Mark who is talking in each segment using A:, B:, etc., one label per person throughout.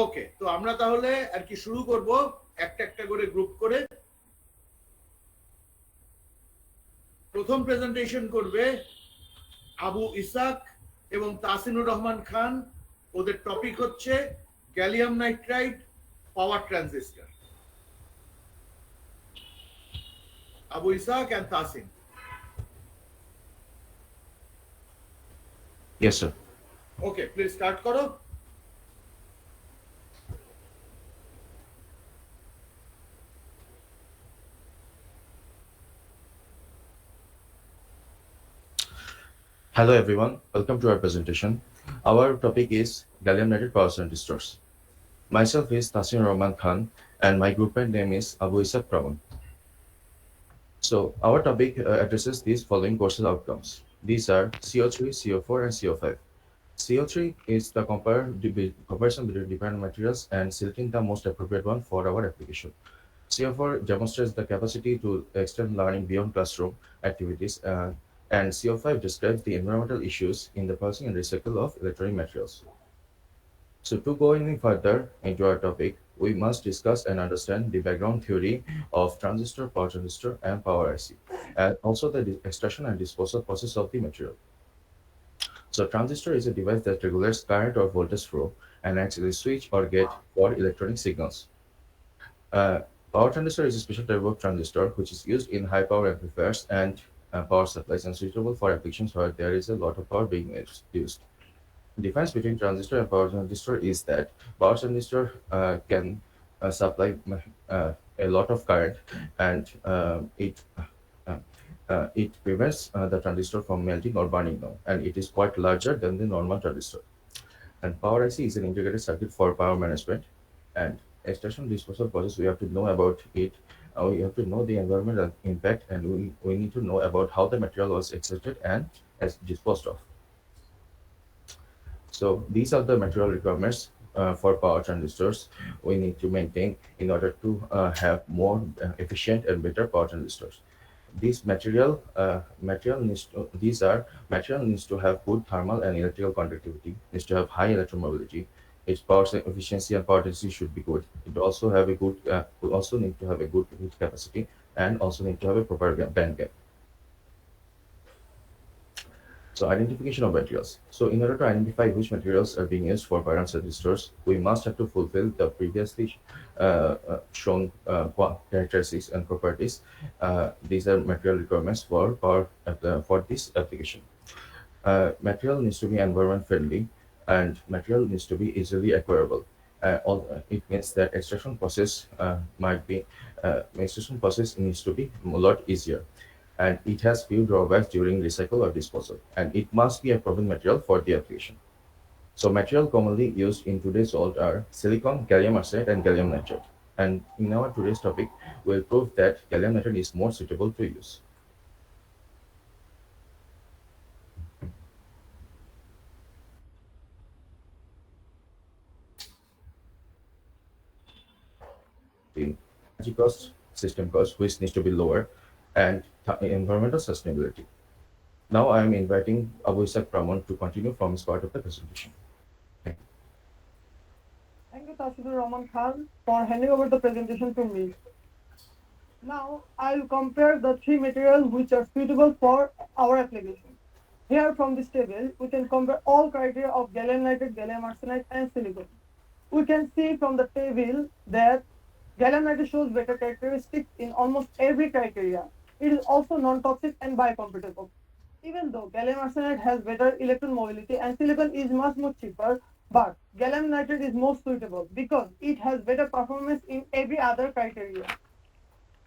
A: ওকে, তো আমরা তাহলে আর কি শুরু করব একটা একটা করে গ্রুপ করে। প্রথম প্রেজেন্টেশন করবে আবু ইসাক এবং তাসিনুর রহমান খান। ওদের টপিক হচ্ছে gallium nitride power transistor. Abu Ishaq and Tasin.
B: Yes, sir.
A: Okay, please start করো।
B: Hello, everyone. Welcome to our presentation. Our topic is gallium nitride power transistors. Myself is Tasin Rahman Khan, and my group name is Abu Isak Praman. So, our topic addresses these following courses outcomes. These are CO3, CO4, and CO5. CO3 is the comparison between different materials and selecting the most appropriate one for our application. CO4 demonstrates the capacity to extend learning beyond classroom activities, and CO5 describes the environmental issues in the processing and recycle of electronic materials. So, to go any further into our topic, we must discuss and understand the background theory of transistor, power transistor, and power IC, and also the extraction and disposal process of the material. So, transistor is a device that regulates current or voltage flow and acts as a switch or gate for electronic signals. Uh, Power transistor is a special type of transistor which is used in high power amplifiers and power supplies and suitable for applications where there is a lot of power being used. The difference between transistor and power transistor is that power transistor can supply a lot of current, and it prevents the transistor from melting or burning down, and it is quite larger than the normal transistor. And power IC is an integrated circuit for power management and extraction disposal process. We have to know about it. We have to know the environmental impact, and we need to know about how the material was extracted and as disposed of. So these are the material requirements for power transistors we need to maintain in order to have more efficient and better power transistors. These material needs to have good thermal and electrical conductivity, needs to have high electromobility. Its power efficiency and power density should be good. It also have a good we also need to have a good heat capacity, and also need to have a proper band gap. So identification of materials. So in order to identify which materials are being used for power transistors, we must have to fulfill the previously shown characteristics and properties. These are material requirements for for this application. Material needs to be environment friendly, and material needs to be easily acquirable. It means that extraction process needs to be a lot easier, and it has few drawbacks during recycle or disposal, and it must be a proven material for the application. So material commonly used in today's world are silicon, gallium arsenide, and gallium nitride. And in our today's topic, we'll prove that gallium nitride is more suitable to use. The energy cost, system cost, which needs to be lower, and environmental sustainability. Now I am inviting Abu Isak Pramon to continue from his part of the presentation. Thank you.
C: Thank you, Tasinur Rahman Khan, for handing over the presentation to me. Now, I'll compare the three materials which are suitable for our application. Here from this table, we can compare all criteria of gallium nitride, gallium arsenide, and silicon. We can see from the table that gallium nitride shows better characteristics in almost every criteria. It is also non-toxic and biocompatible. Even though gallium arsenide has better electron mobility and silicon is much more cheaper, but gallium nitride is most suitable because it has better performance in every other criteria.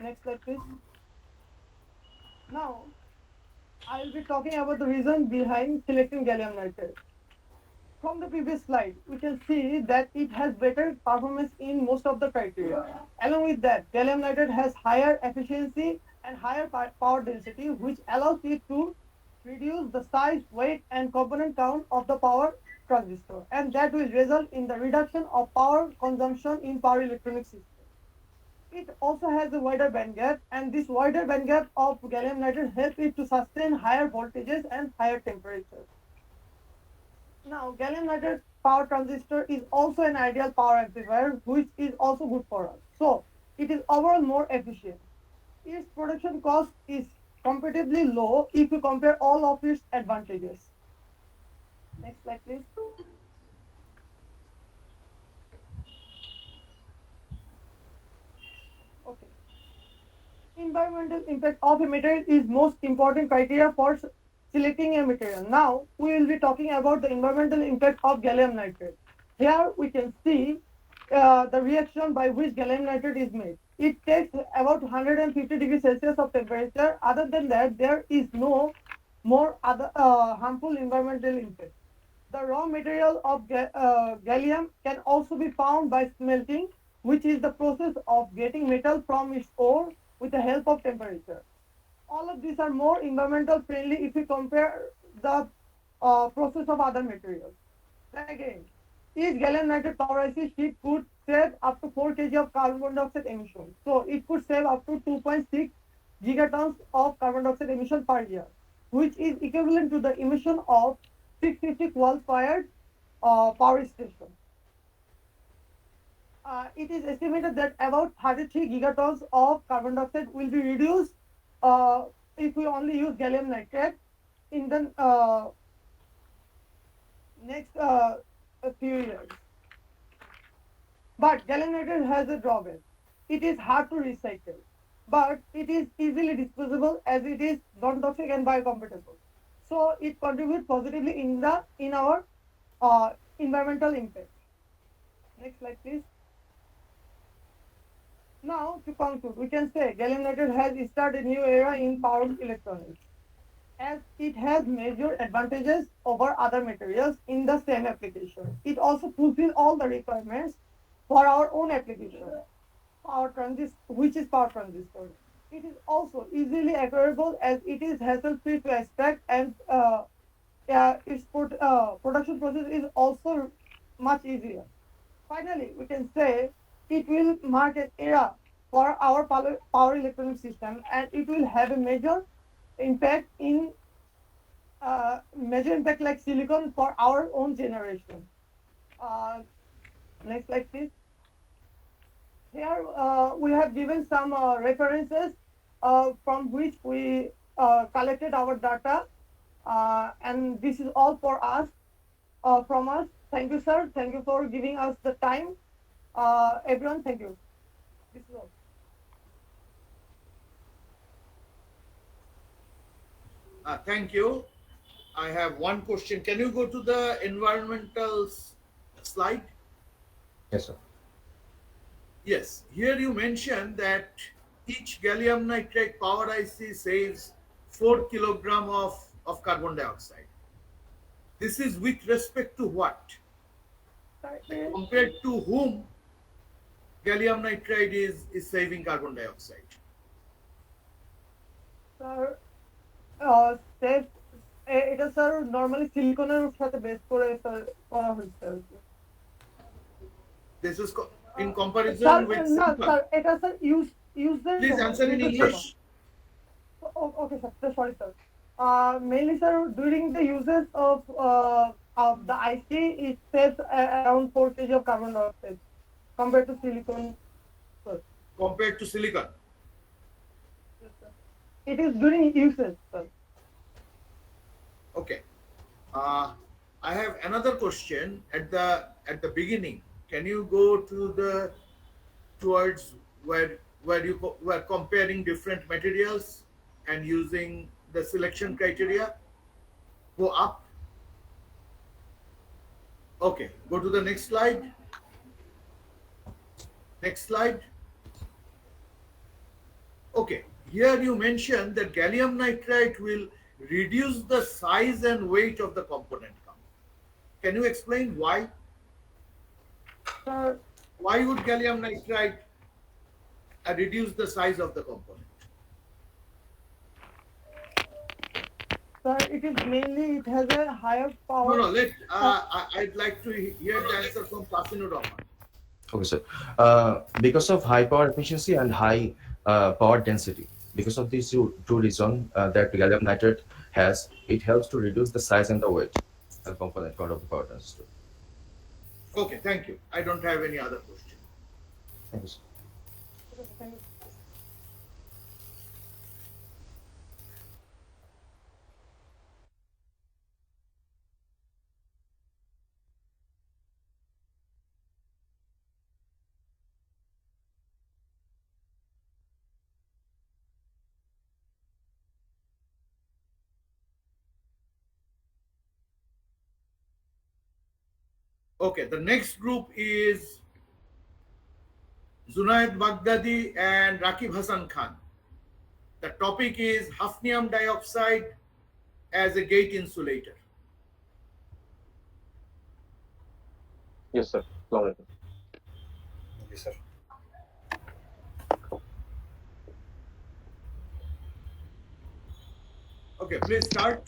C: Next slide, please. Now, I will be talking about the reason behind selecting gallium nitride. From the previous slide, we can see that it has better performance in most of the criteria. Along with that, gallium nitride has higher efficiency and higher power density, which allows it to reduce the size, weight, and component count of the power transistor, and that will result in the reduction of power consumption in power electronic system. It also has a wider band gap, and this wider band gap of gallium nitride helps it to sustain higher voltages and higher temperatures. Now, gallium nitride power transistor is also an ideal power amplifier, which is also good for us. So it is overall more efficient. Its production cost is comparatively low if you compare all of its advantages. Next slide, please. Okay. Environmental impact of a material is most important criteria for selecting a material. Now we will be talking about the environmental impact of gallium nitride. Here we can see the reaction by which gallium nitride is made. It takes about 150 degrees Celsius of temperature. Other than that, there is no more other harmful environmental impact. The raw material of gallium can also be found by smelting, which is the process of getting metal from its ore with the help of temperature. All of these are more environmental friendly if we compare the process of other materials. Again, each gallium nitride power IC sheet could save up to 4 kg of carbon dioxide emission. So it could save up to 2.6 gigatons of carbon dioxide emission per year, which is equivalent to the emission of 650 coal-fired power station. It is estimated that about 33 gigatons of carbon dioxide will be reduced if we only use gallium nitride in the next few years. But gallium nitride has a drawback. It is hard to recycle, but it is easily disposable as it is non-toxic and biocompatible. So it contributes positively in our environmental impact. Next slide, please. Now, to conclude, we can say gallium nitride has started a new era in power electronics, as it has major advantages over other materials in the same application. It also fulfills all the requirements for our own application, which is power transistor. It is also easily acquirable as it is hassle-free to extract, and its production process is also much easier. Finally, we can say it will mark an era for our power electronic system, and it will have a impact in major impact like silicon for our own generation. Uh, Next slide, please. Here we have given some references from which we collected our data, and this is all for us from us. Thank you, sir. Thank you for giving us the time. Everyone, thank you. This is all.
A: Thank you. I have one question. Can you go to the environmental slide?
B: Yes, sir.
A: Yes. Here you mentioned that each gallium nitride power IC saves 4 kilogram of carbon dioxide. This is with respect to what?
C: Sorry,
A: Compared to whom gallium nitride is saving carbon dioxide?
C: sir, safe, এটা sir normally সিলিকনের সাথে base করে sir করা হয়েছে আর কি।
A: This is in
C: sir
A: comparison with
C: না
A: silicon.
C: Sir এটা sir ইউজের
A: Please answer in English.
C: Okay, sir. Sorry, sir. Mainly, sir, during the uses of the IC, it saves around 4 kg of carbon dioxide compared to silicon. Sir.
A: Compared to silicon.
C: Yes, sir. It is during uses, sir.
A: Okay. I have another question at the beginning. Can you go to the towards where you were comparing different materials and using the selection criteria? Go up. Okay. Go to the next slide. Next slide. Okay. Here you mentioned that gallium nitride will reduce the size and weight of the component count. Can you explain why?
C: Sir,
A: Why would gallium nitride reduce the size of the component?
C: sir, it is mainly, it has a higher power.
A: No, I'd like to hear the answer from Tasinur Rahman.
B: Okay, sir. Because of high power efficiency and high power density, because of these two reasons that gallium nitride has, it helps to reduce the size and the weight and component count of the power transistor.
A: Okay, thank you. I don't have any other question.
B: Thank you, sir.
C: Okay, thank you.
A: Okay, the next group is Zunaid Baghdadi and Rakib Hassan Khan. The topic is hafnium dioxide as a gate insulator.
D: Yes, sir. Assalamu alaikum.
B: Yes, sir.
A: Okay, please start.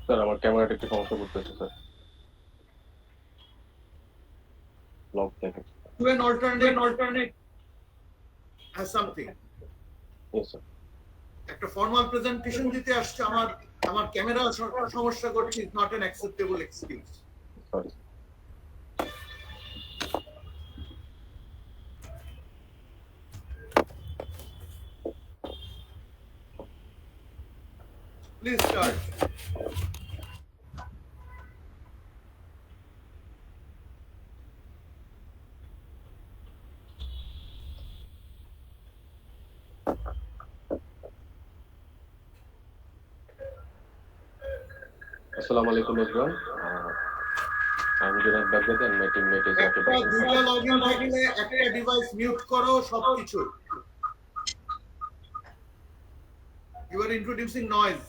D: Sir আমার ক্যামেরাটা একটু সমস্যা করতেছে sir লক দেখেন
A: To an alternate has something.
D: Yes sir
A: একটা formal presentation দিতে আসছে আমার আমার ক্যামেরা সমস্যা করছে is not an acceptable excuse
D: sorry
A: please start
D: আসসালামু আলাইকুম everyone I am Junaid Baghdadi and my teammate is Rakib
A: একটা
D: হাসান
A: দুইটা লগইন থাকলে একটা ডিভাইস মিউট করো সবকিছু you are introducing noise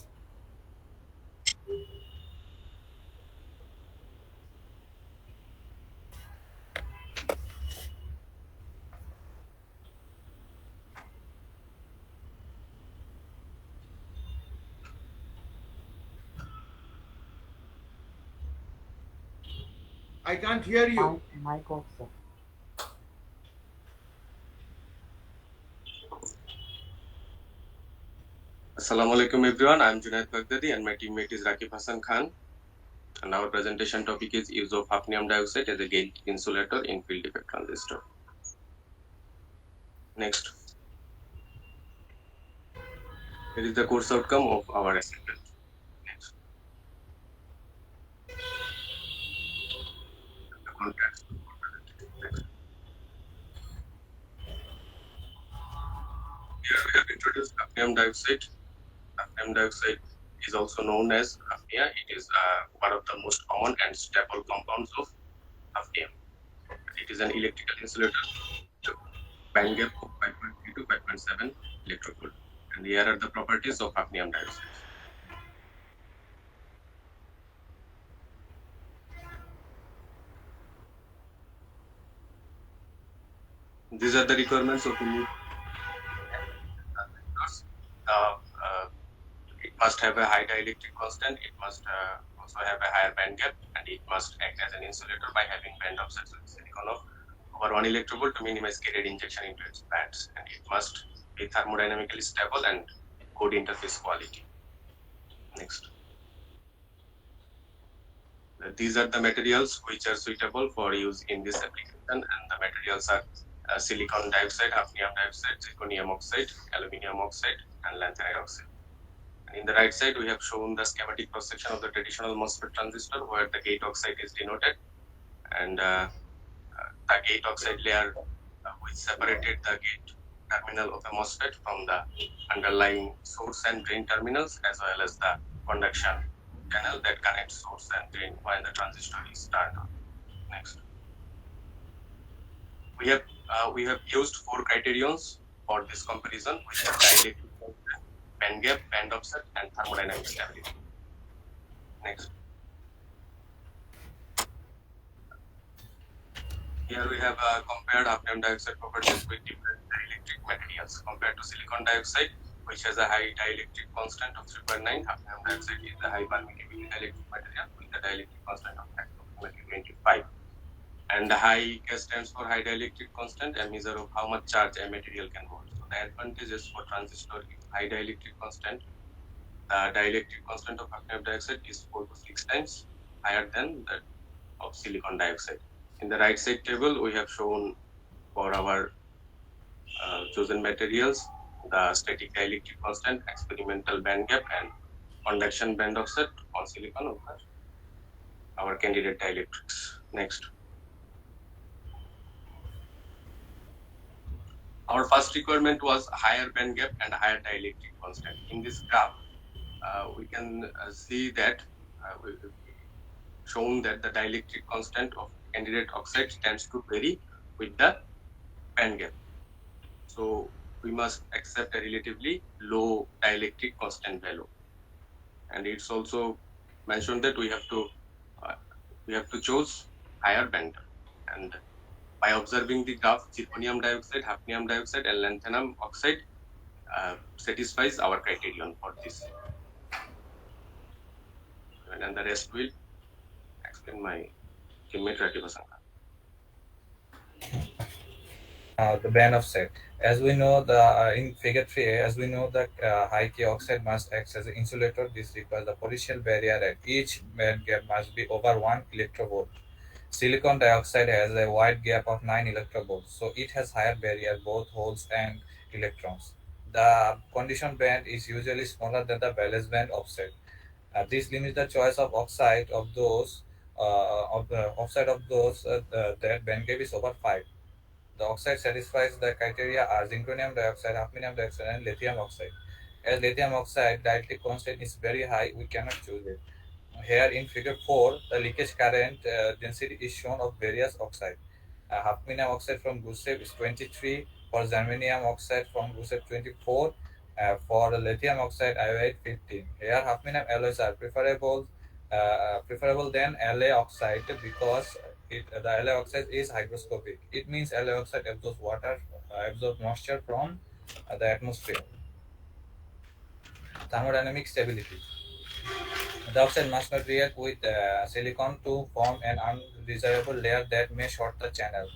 A: I can't hear you.
E: Mic off, sir.
D: Assalamu alaikum everyone. I am Junaid Baghdadi and my teammate is Rakib Hassan Khan. And our presentation topic is use of hafnium dioxide as a gate insulator in field effect transistor. Next. Here is the course outcome of our assignment. Next. The context. Next. Here we have introduced hafnium dioxide. Hafnium dioxide is also known as hafnia. It is one of the most common and stable compounds of hafnium. It is an electrical insulator, band gap of 5.3 to 5.7 electrovolt. And here are the properties of hafnium dioxide. These are the requirements of the new transistors. It must have a high dielectric constant. It must also have a higher band gap, and it must act as an insulator by having band offsets with silicon of over 1 electrovolt to minimize carrier injection into its bands. And it must be thermodynamically stable and good interface quality. Next. These are the materials which are suitable for use in this application, and the materials are silicon dioxide, hafnium dioxide, zirconium oxide, aluminium oxide, and lanthanide oxide. And in the right side, we have shown the schematic cross-section of the traditional MOSFET transistor, where the gate oxide is denoted, and the gate oxide layer which separated the gate terminal of a MOSFET from the underlying source and drain terminals, as well as the conduction channel that connects source and drain when the transistor is turned on. Next. We have used 4 criterions for this comparison, which are dielectric band gap, band offset, and thermodynamic stability. Next. Here we have compared hafnium dioxide properties with different dielectric materials. Compared to silicon dioxide, which has a high dielectric constant of 3.9, hafnium dioxide is a high permittivity dielectric material with a dielectric constant of approximately 25. And high K stands for high dielectric constant, a measure of how much charge a material can hold. So the advantages for transistor with high dielectric constant, the dielectric constant of hafnium dioxide is 4 to 6 times higher than that of silicon dioxide. In the right side table, we have shown for our chosen materials the static dielectric constant, experimental band gap, and conduction band offset on silicon of our candidate dielectrics. Next, our first requirement was higher band gap and higher dielectric constant. In this graph, we can see that we shown that the dielectric constant of candidate oxide tends to vary with the band gap. So we must accept a relatively low dielectric constant value. And it's also mentioned that uh, we have to choose higher band gap. And by observing the graph, zirconium dioxide, hafnium dioxide, and lanthanum oxide satisfies our criterion for this. And the rest will explain my teammate Rajiv Sankar.
E: The band of set. As we know, the in Figure 3, as we know, the high K oxide must act as an insulator. This requires the potential barrier at each band gap must be over 1 electrovolt. Silicon dioxide has a wide gap of 9 electrovolts, so it has higher barrier both holes and electrons. The condition band is usually smaller than the valence band offset. This limits the choice of oxide of those of the oxide of those that band gap is over 5. The oxide satisfies the criteria are zirconium dioxide, hafnium dioxide, and lithium oxide. As lithium oxide dielectric constant is very high, we cannot choose it. Here in figure 4, the leakage current density is shown of various oxide. Hafnium oxide from good shape is 23, for germanium oxide from good shape 24, for the lithium oxide iodide 15. Here hafnium alloys are preferable than La oxide because the La oxide is hygroscopic. It means La oxide absorbs moisture from the atmosphere. Thermodynamic stability. The oxide must not react with silicon to form an undesirable layer that may short the channel.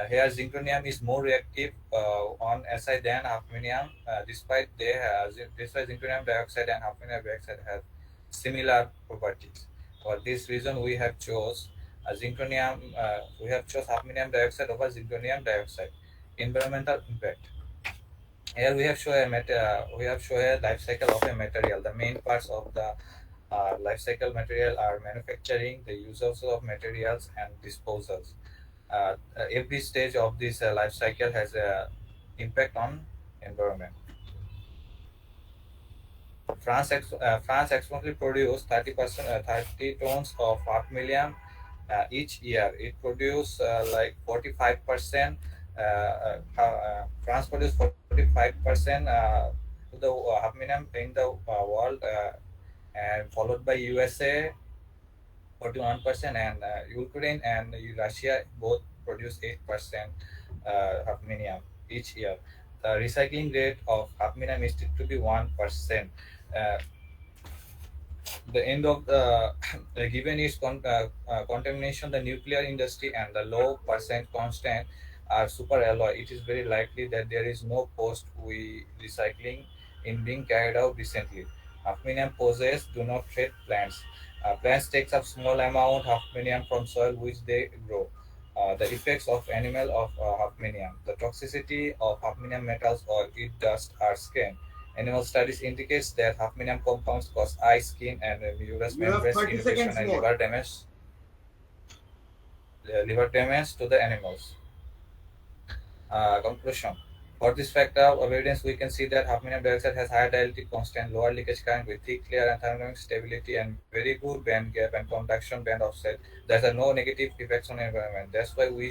E: Here, zirconium is more reactive on Si than hafnium, despite zirconium dioxide and hafnium dioxide have similar properties. For this reason, we have chose hafnium dioxide over zirconium dioxide. Environmental impact. Here we have shown a life cycle of a material. The main parts of the life cycle material are manufacturing, the use of materials, and disposals. Every stage of this life cycle has a impact on environment. France expectedly produced 30 tons of half million each year. It produced like 45%. France produced 45% to the half million in the world, and followed by USA 41%, and Ukraine and Russia both produce 8% hafnium each year. The recycling rate of hafnium is still to be 1%. Uh, the end of the given is contamination, the nuclear industry, and the low percent constant are super alloy. It is very likely that there is no post we recycling in being carried out recently. Hafnium poses do not treat plants. Plants takes up small amount of hafnium from soil which they grow. The effects of animal of hafnium, the toxicity of hafnium metals or it dust are skin. Animal studies indicates that hafnium compounds cause eye, skin, and mucous
A: You have
E: membranes
A: 30
E: irritation
A: seconds
E: and
A: more.
E: liver damage to the animals. Conclusion. For this factor of evidence, we can see that hafnium dioxide has higher dielectric constant, lower leakage current with thick layer and thermodynamic stability, and very good band gap and conduction band offset. There's a no negative effects on environment. That's why we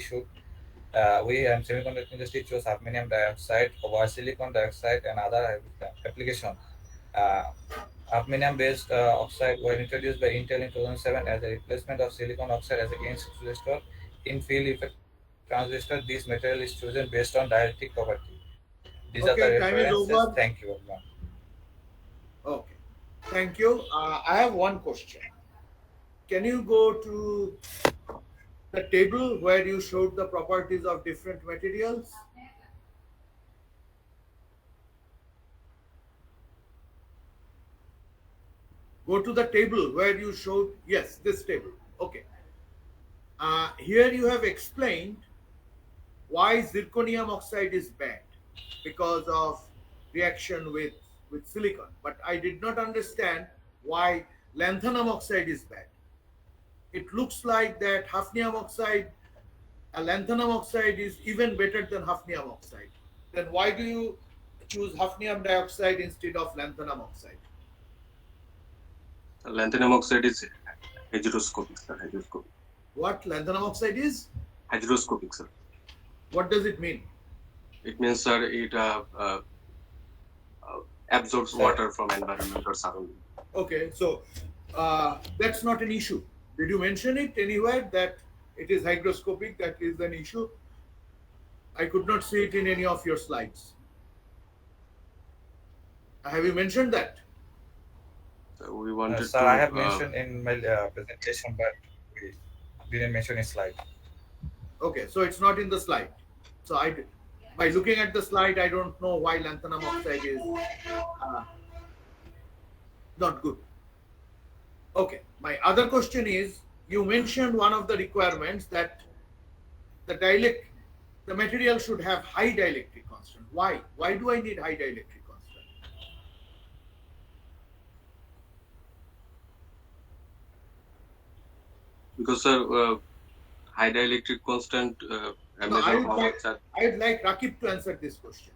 E: and semiconductor industry chose hafnium dioxide over silicon dioxide and other application. Uh, Hafnium-based oxide were introduced by Intel in 2007 as a replacement of silicon oxide as a gain transistor. In field effect transistor, this material is chosen based on dielectric property. These are the
A: Okay, time
E: references.
A: is
E: Thank you,
A: over.
E: everyone.
A: Okay. Thank you. I have one question. Can you go to The table where you showed the properties of different materials. Go to the table where you showed, yes, this table. Okay. Here you have explained why zirconium oxide is bad because of reaction with silicon. But I did not understand why lanthanum oxide is bad. It looks like that hafnium oxide, lanthanum oxide is even better than hafnium oxide. Then why do you choose hafnium dioxide instead of lanthanum oxide?
D: Lanthanum oxide is hygroscopic, sir. Hygroscopic.
A: What lanthanum oxide is?
D: Hygroscopic, sir.
A: What does it mean?
D: It means, sir, it absorbs
E: Sir,
D: water from environment or surrounding.
A: Okay, so that's not an issue. Did you mention it anywhere that it is hygroscopic? That is an issue. I could not see it in any of your slides. Have you mentioned that?
D: So we wanted
E: sir, I
D: to
E: have mentioned in my presentation, but we didn't mention in slide.
A: Okay, so it's not in the slide. So by looking at the slide, I don't know why lanthanum oxide is uh, not good. Okay, my other question is, you mentioned one of the requirements that the dielectric, the material should have high dielectric constant. Why? Why do I need high dielectric constant?
D: because, sir, high dielectric constant
A: No,
D: measure how much charge.
A: I'd like Rakib to answer this question.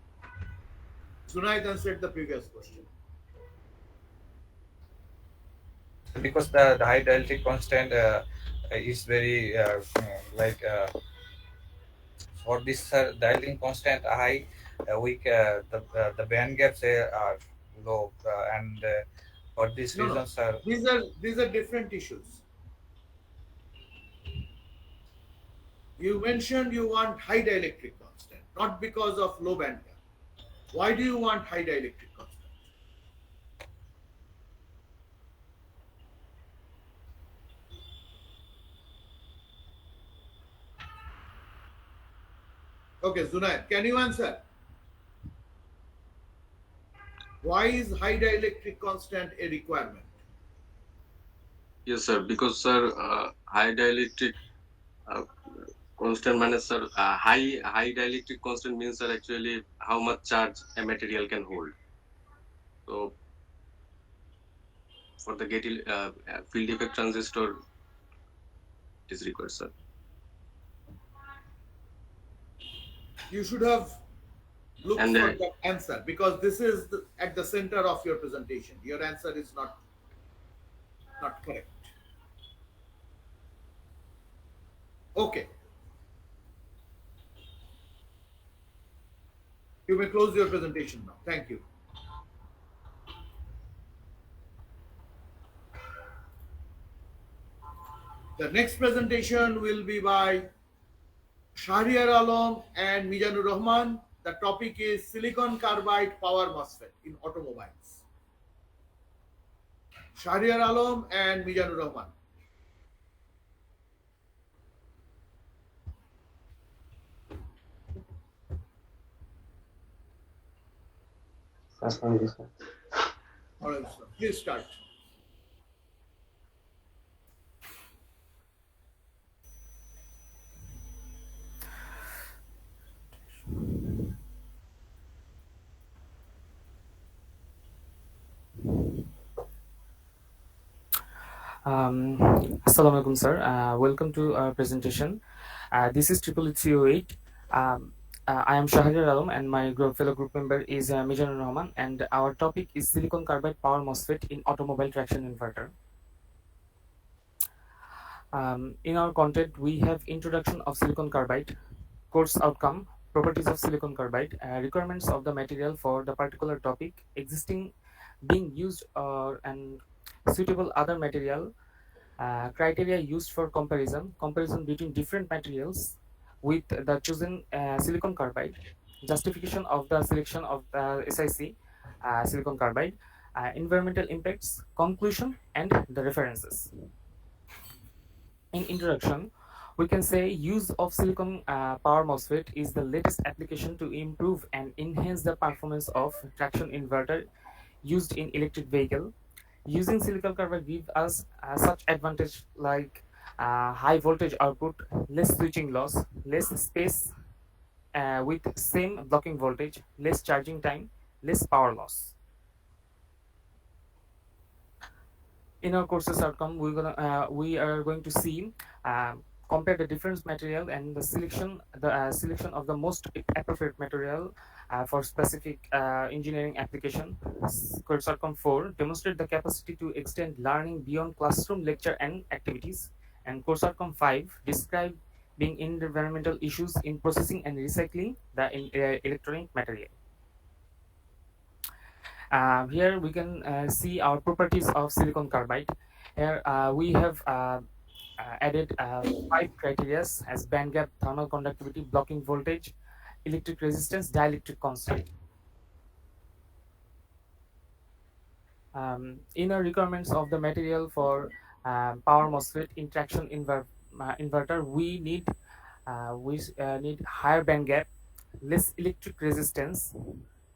A: Zunaid answered the previous question.
E: Because the high dielectric constant is very for this dielectric constant high, the band gaps are low, and for these
A: No, no.
E: reasons, sir.
A: These are different issues. You mentioned you want high dielectric constant, not because of low band gap. Why do you want high dielectric constant? Okay, Zunaid, can you answer? Why is high dielectric constant a requirement?
D: Yes, sir. Because, sir, high dielectric uh, constant means, sir, high dielectric constant means, sir, actually how much charge a material can hold. So for the field effect transistor is required, sir.
A: You should have looked
D: And
A: for that answer because this is at the center of your presentation. Your answer is not correct. Okay, you may close your presentation now. Thank you. The next presentation will be by Shahriar Alam and Mizanur Rahman. The topic is silicon carbide power MOSFET in automobiles. Shahriar Alam and Mizanur Rahman. All right, sir. Please start.
F: Assalamu alaikum, sir. Welcome to our presentation. This is 308. I am Shahriar Alam, and my fellow group member is Mizanur Rahman, and our topic is silicon carbide power MOSFET in automobile traction inverter. In our content, we have introduction of silicon carbide, course outcome, properties of silicon carbide, requirements of the material for the particular topic, existing being used and suitable other material, criteria used for comparison between different materials with the chosen silicon carbide, justification of the selection of the SiC silicon carbide, environmental impacts, conclusion, and the references. In introduction, We can say use of silicon power MOSFET is the latest application to improve and enhance the performance of traction inverter used in electric vehicle. Using silicon carbide give us such advantage like high voltage output, less switching loss, less space with same blocking voltage, less charging time, less power loss. In our courses outcome, we are going to see compare the different material and the selection of the most appropriate material for specific engineering application. Course outcome 4 demonstrate the capacity to extend learning beyond classroom lecture and activities, and course outcome 5 describe being environmental issues in processing and recycling the electronic material. Here we can see our properties of silicon carbide. Here we have added 5 criteria as band gap, thermal conductivity, blocking voltage, electric resistance, dielectric constant. Inner requirements of the material for power MOSFET interaction inverter, we need higher band gap, less electric resistance,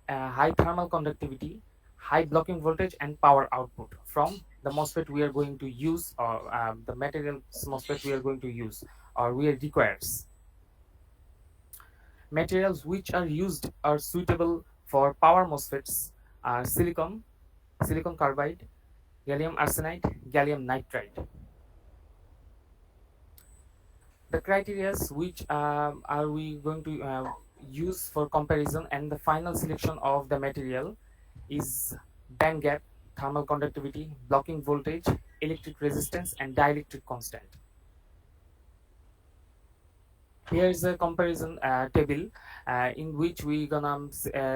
F: high thermal conductivity, high blocking voltage, and power output from the MOSFET we are going to use, or the material MOSFET we are going to use, or we requires. Materials which are used are suitable for power MOSFETs are silicon carbide, gallium arsenide, gallium nitride. The criteria which are we going to use for comparison and the final selection of the material is band gap, thermal conductivity, blocking voltage, electric resistance, and dielectric constant. Here is a comparison table in which we gonna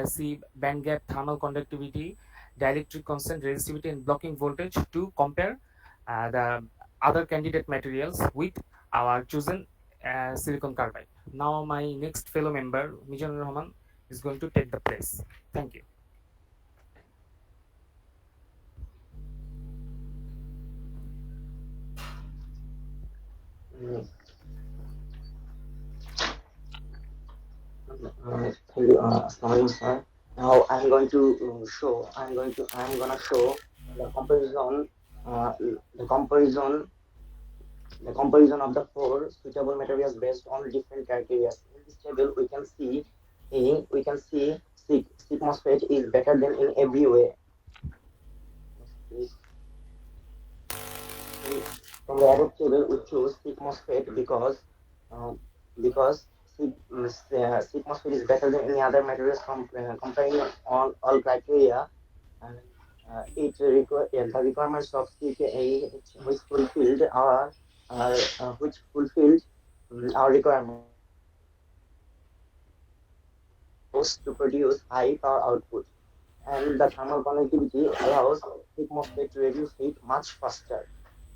F: see band gap, thermal conductivity, dielectric constant, resistivity, and blocking voltage to compare the other candidate materials with our chosen silicon carbide. Now my next fellow member, Mizanur Rahman, is going to take the place. Thank you.
G: Mm, Thank you, Assalamualaikum, sir. Now I'm gonna show the comparison, uh, the comparison, the comparison of the four suitable materials based on different criteria. In this table, we can see SiC MOSFET is better than in every way. In, from the above table, we choose SiC MOSFET um, because SiC MOSFET is better than any other materials comparing all criteria, and the requirements of CKA which fulfilled our requirements allows to produce high power output, and the thermal conductivity allows heat MOSFET to reduce heat much faster.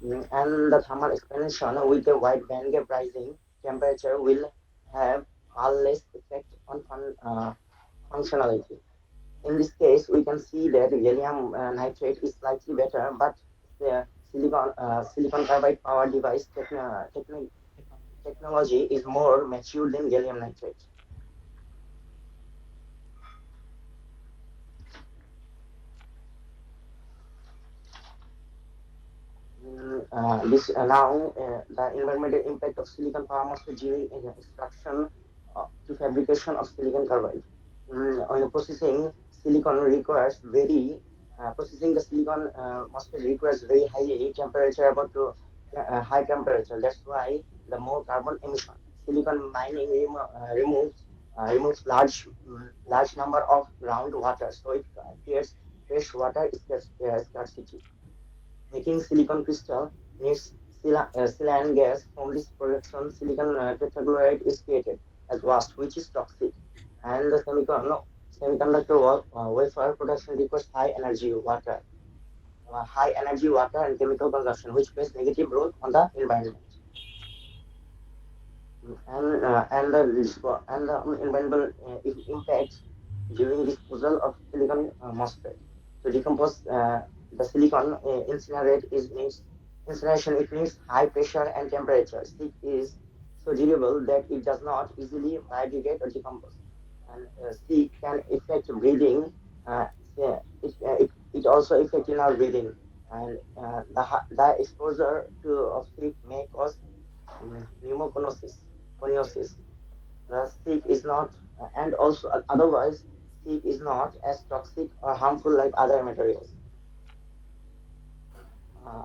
G: And the thermal expansion with a wide bandgap rising temperature will have far less effect on functionality. In this case, we can see that gallium nitrate is slightly better, but the silicon carbide power device technology is more mature than gallium nitrate. This now the environmental impact of silicon power MOSFET during extraction to fabrication of silicon carbide. On processing, silicon requires very processing the silicon MOSFET requires very high temperature, about to high temperature. That's why the more carbon emission. Silicon mining removes large number of groundwater, so it creates fresh water scarcity. Making silicon crystal needs silicon gas. From this production, silicon tetrachloride is created as waste, which is toxic. And the semiconductor wafer production requires high energy water and chemical consumption, which plays negative role on the environment. And the environmental impacts during disposal of silicon MOSFET. To decompose the silicon, incineration, it needs high pressure and temperature. SiC is so durable that it does not easily biodegrade or decompose. And C can affect breathing. Yeah, it also affect in our breathing. And the exposure to of sick may cause pneumoconiosis. The sick is not, and also otherwise, sick is not as toxic or harmful like other materials.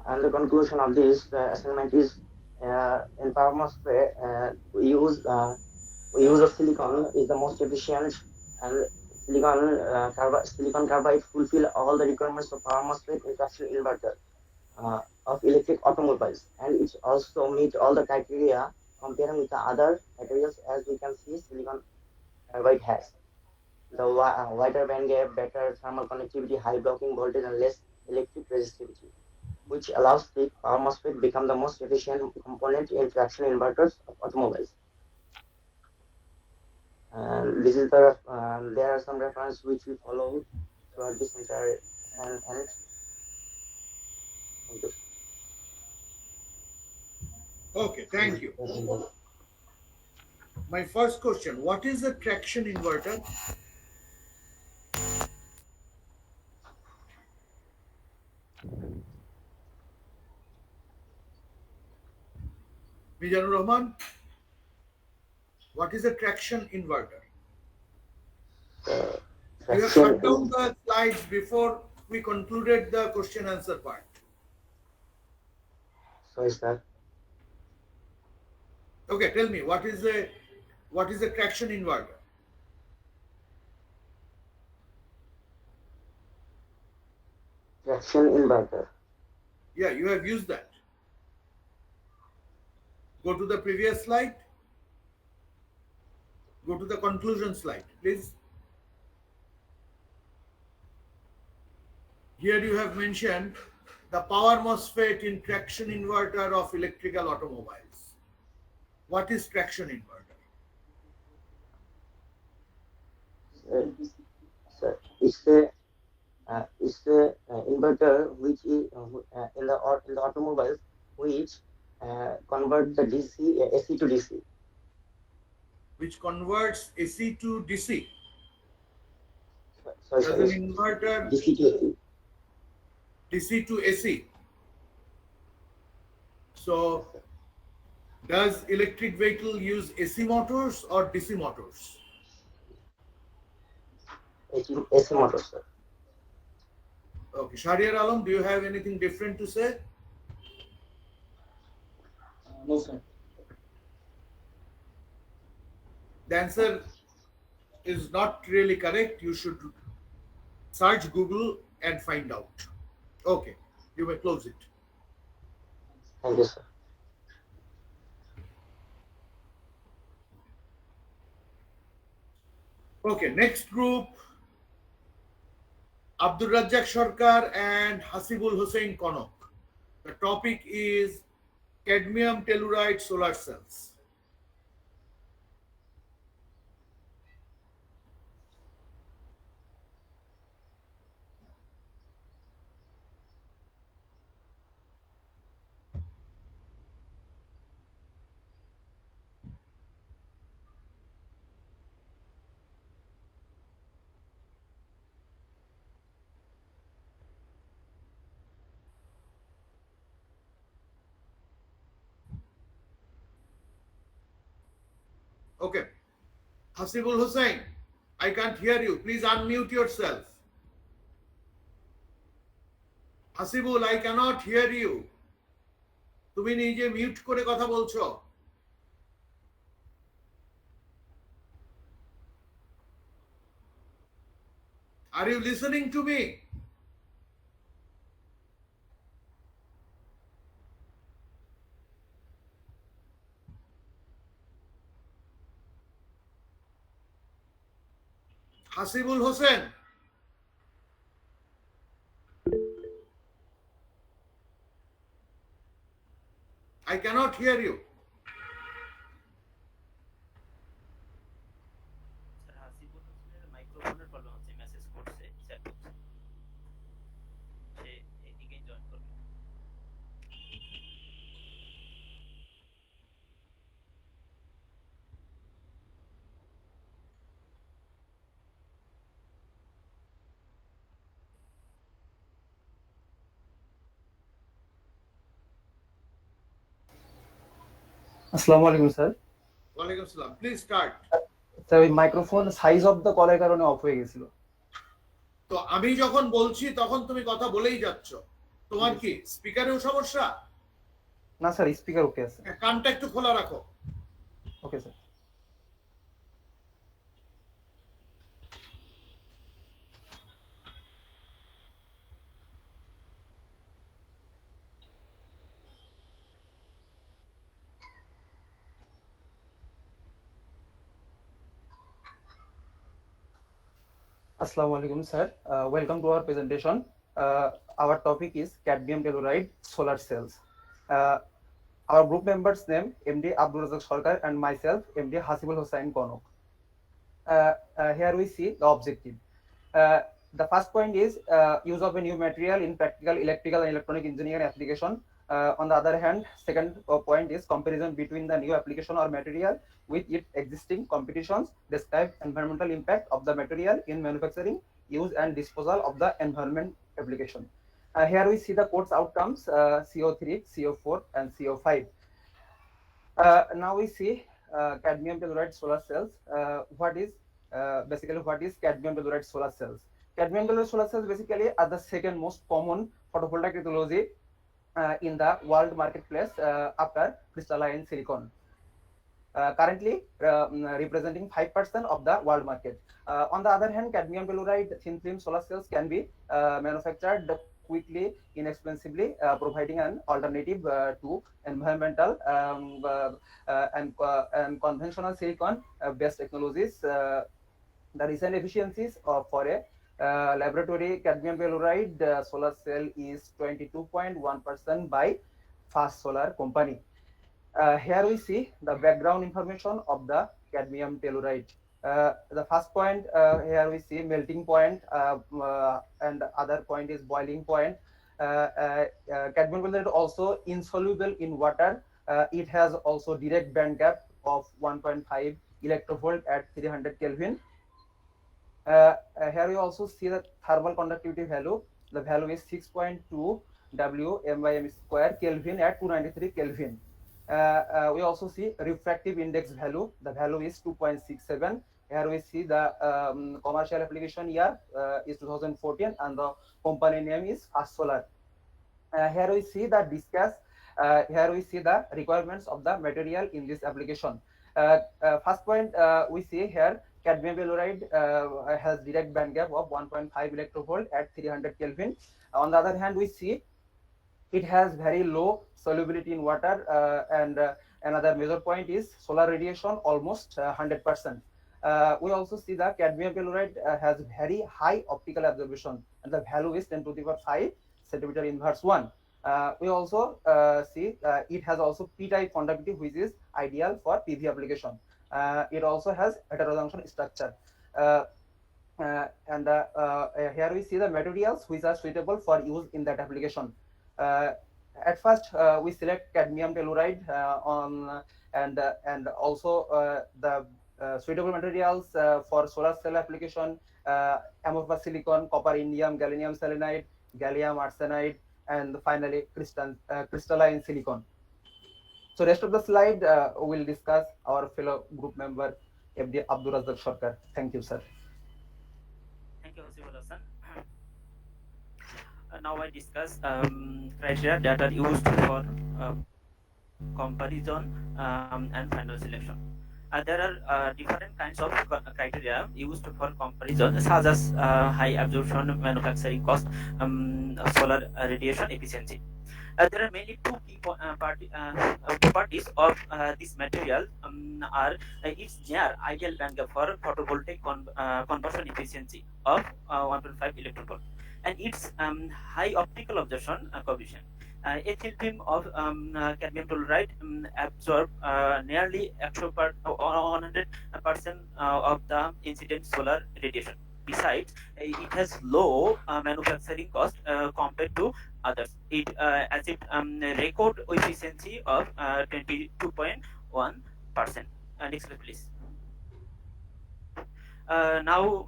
G: And the conclusion of this assignment is in pharmacy, we use of silicon is the most efficient, and silicon carbide fulfill all the requirements of power MOSFET induction inverter of electric automobiles, and it also meet all the criteria comparing with the other materials. As we can see, silicon carbide has the wider band gap, better thermal conductivity, high blocking voltage, and less electric resistivity, which allows the power MOSFET become the most efficient component in traction inverters of automobiles. And this is there are some reference which we follow throughout this entire assignment. Thank you.
A: Okay, thank you.
G: So,
A: My first question, what is a traction inverter? Mijanur Rahman, what is a traction inverter?
G: the
A: You have
G: traction
A: shut down the slides before we concluded the question answer part.
G: so is that
A: Okay, tell me what is a traction inverter?
G: traction inverter.
A: Yeah, you have used that. Go to the previous slide. Go to the conclusion slide, please. Here you have mentioned the power MOSFET in traction inverter of electrical automobiles. What is traction inverter?
G: So, so it's a inverter which is in the automobiles which convert the DC AC to DC.
A: Which converts AC to DC.
G: Sorry,
A: Does
G: sorry,
A: an inverter
G: DC to AC.
A: DC to AC?
G: Yes,
A: So,
G: sir.
A: does electric vehicle use AC motors or DC motors?
G: AC motor, sir.
A: Okay, Shahriar Alam, do you have anything different to say?
H: No, sir.
A: The answer is not really correct. You should search Google and find out. Okay, you may close it.
G: Thank you, sir.
A: Okay, next group, Abdul Razzaq Sarkar and Hasibul Hussain Konok. The topic is cadmium telluride solar cells. Okay, Hasibul Hussain, I can't hear you. Please unmute yourself. Hasibul, I cannot hear you. তুমি নিজে mute করে কথা বলছো। Are you listening to me? Hasibul Hussain, I cannot hear you.
I: Sir Hasibul হোসেনের মাইক্রোফোনের problem হচ্ছে, message করছে chat বক্সে, সে এগেইন জয়েন করবে।
H: আসসালামু আলাইকুম স্যার।
A: ওয়ালাইকুম সালাম, প্লিজ স্টার্ট।
H: স্যার ওই মাইক্রোফোন সাইজ অফ দ্য কলের কারণে অফ হয়ে গেছিল।
A: তো আমি যখন বলছি তখন তুমি কথা বলেই যাচ্ছ, তোমার কি স্পিকারেও সমস্যা?
H: না স্যার, স্পিকার ওকে আছে।
A: কানটা একটু খোলা রাখো।
H: Okay sir. Assalamu alaikum sir. Welcome to our presentation. Our topic is cadmium telluride solar cells. Uh, our group members name MD Abdul Razak Sarkar and myself MD Hasibul Hossain Konok. Here we see the objective. Uh, the first point is use of a new material in practical electrical and electronic engineering application. On the other hand, second point is comparison between the new application or material with its existing competitions, describe environmental impact of the material in manufacturing, use and disposal of the environment application. Here we see the course outcomes CO3, CO4 and CO5. Now we see cadmium telluride solar cells. What is cadmium telluride solar cells? Cadmium telluride solar cells basically are the second most common photovoltaic technology in the world marketplace after crystalline silicon. Currently representing 5% of the world market. On the other hand, cadmium telluride thin film solar cells can be manufactured quickly, inexpensively, providing an alternative to environmental and conventional silicon based technologies. The recent efficiencies for a laboratory cadmium telluride solar cell is 22.1% by Fast Solar Company. Here we see the background information of the cadmium telluride. The first point here we see melting point and other point is boiling point. Cadmium telluride also insoluble in water. It has also direct band gap of 1.5 electrovolt at 300 Kelvin. Here we also see the thermal conductivity value. The value is 6.2 W m by m square Kelvin at 293 Kelvin. We also see refractive index value. The value is 2.67. Here we see the commercial application year is 2014 and the company name is Fast Solar. Here we see the discuss. Here we see the requirements of the material in this application. First point we see here cadmium telluride has direct band gap of 1.5 electrovolt at 300 Kelvin. On the other hand, we see it has very low solubility in water and another major point is solar radiation almost 100%. We also see that cadmium telluride has very high optical absorption and the value is 10 to the power 5 centimeter inverse 1. We also see it has also p-type conductivity which is ideal for PV application. It also has heterojunction structure. Uh, Here we see the materials which are suitable for use in that application. Uh, at first, we select cadmium telluride and also the suitable materials for solar cell application: amorphous silicon, copper indium, gallium selenide, gallium arsenide, and finally crystalline silicon. So rest of the slide will discuss our fellow group member FD Abdul Razak Sarkar. Thank you, sir.
I: Thank you, Hasibul Hassan. Now I discuss criteria that are used for comparison and final selection. There are different kinds of criteria used for comparison, such as high absorption, manufacturing cost, solar radiation efficiency. There are mainly two key properties of this material are its near ideal bandgap for photovoltaic conversion efficiency of 1.5 electron and its high optical absorption coefficient. A thin film of cadmium telluride absorb nearly 100% of the incident solar radiation. Besides, it has low manufacturing cost compared to others. It as it record efficiency of 22.1%. Next slide, please. Now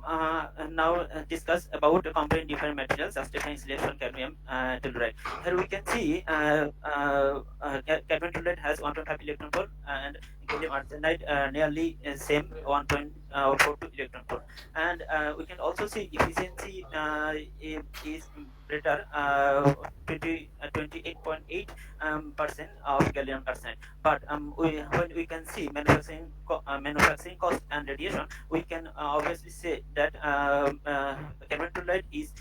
I: discuss about comparing different materials, justifying selection cadmium telluride. Here we can see cadmium telluride has 1.5 electron volt and gallium arsenide nearly same 1.42 electron volt. And we can also see efficiency is better 28.8 percent of gallium arsenide. But when we can see manufacturing cost and radiation, we can obviously say that cadmium telluride is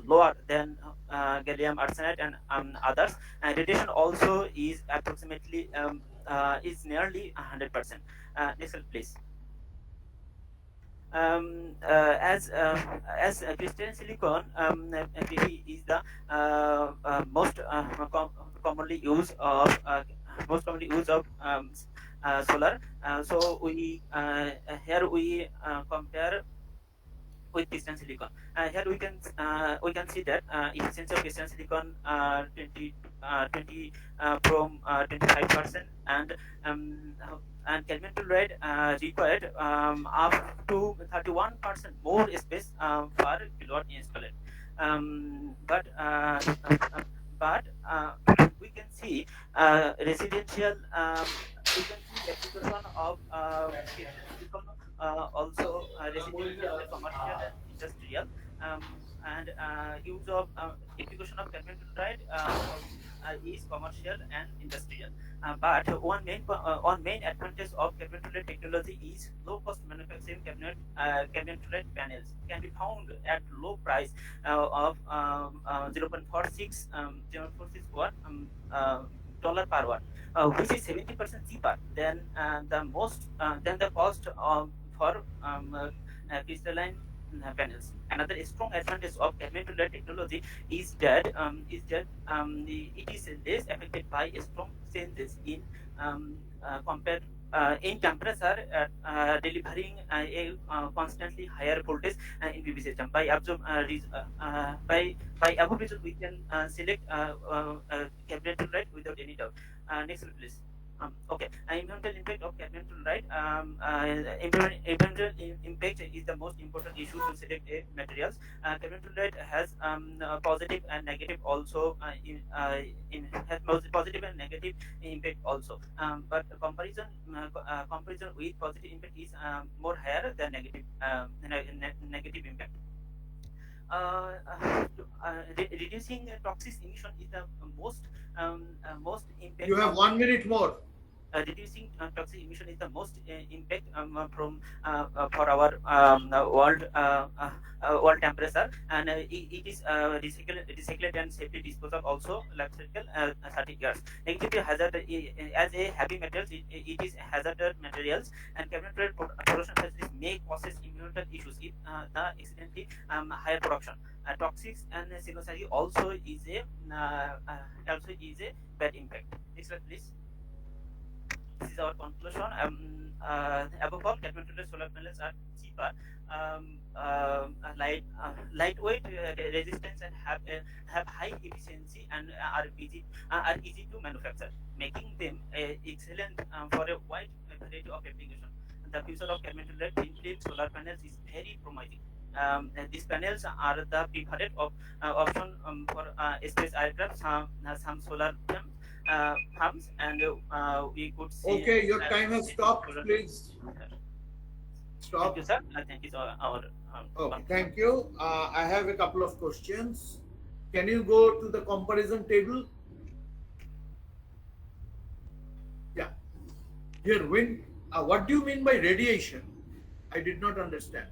I: lower than gallium arsenide and others. And radiation also is approximately is nearly 100%. Next slide, please. As crystalline silicon, PP is the most commonly used of solar. So we here we compare with crystalline silicon. Here we can see that efficiency of crystalline silicon 20 from 25%, and cadmium telluride required up to 31% more space per kilowatt installed. But but we can see residential. We can see application of crystalline silicon also residential, commercial, and industrial, and use of application of cadmium telluride is commercial and industrial. But one main advantage of cadmium telluride technology is low cost manufacturing. Cadmium telluride panels can be found at low price of 0.46 watt dollar per watt, which is 70% cheaper than the cost for crystalline panels. Another strong advantage of cadmium telluride technology is that it is less affected by strong changes in compared in temperature, delivering constantly higher voltage in PV system. By above reason, we can select cadmium telluride without any doubt. Next slide, please. Okay, environmental impact of cadmium telluride. Environmental impact is the most important issue to select a materials. Cadmium telluride has positive and negative also has positive and negative impact also. But comparison with positive impact is more higher than negative impact. Reducing toxic emission is the most impact
A: You have
I: of
A: 1 minute more.
I: reducing toxic emission is the most impact from for our world temperature, and it is recycled and safely disposal also life cycle 30 years. Negative hazard as a heavy metals, it is hazardous materials, and cadmium telluride production facilities may cause environmental issues if the accidentally higher production. Toxics and silicon also is a bad impact. Next slide, please. This is our conclusion. Above all, cadmium telluride solar panels are cheaper, lightweight, resistance, and have high efficiency, and are easy to manufacture, making them excellent for a wide variety of applications. The future of cadmium telluride thin film solar panels is very promising. And these panels are the preferred option for space aircraft, some solar farms, and we could see
A: Okay, your time has
I: this is
A: stopped.
I: solar.
A: Please
I: Thank you,
A: stop.
I: sir. Thank you, sir. Our
A: Okay, thank you. I have a couple of questions. Can you go to the comparison table? Yeah. Here, what do you mean by radiation? I did not understand.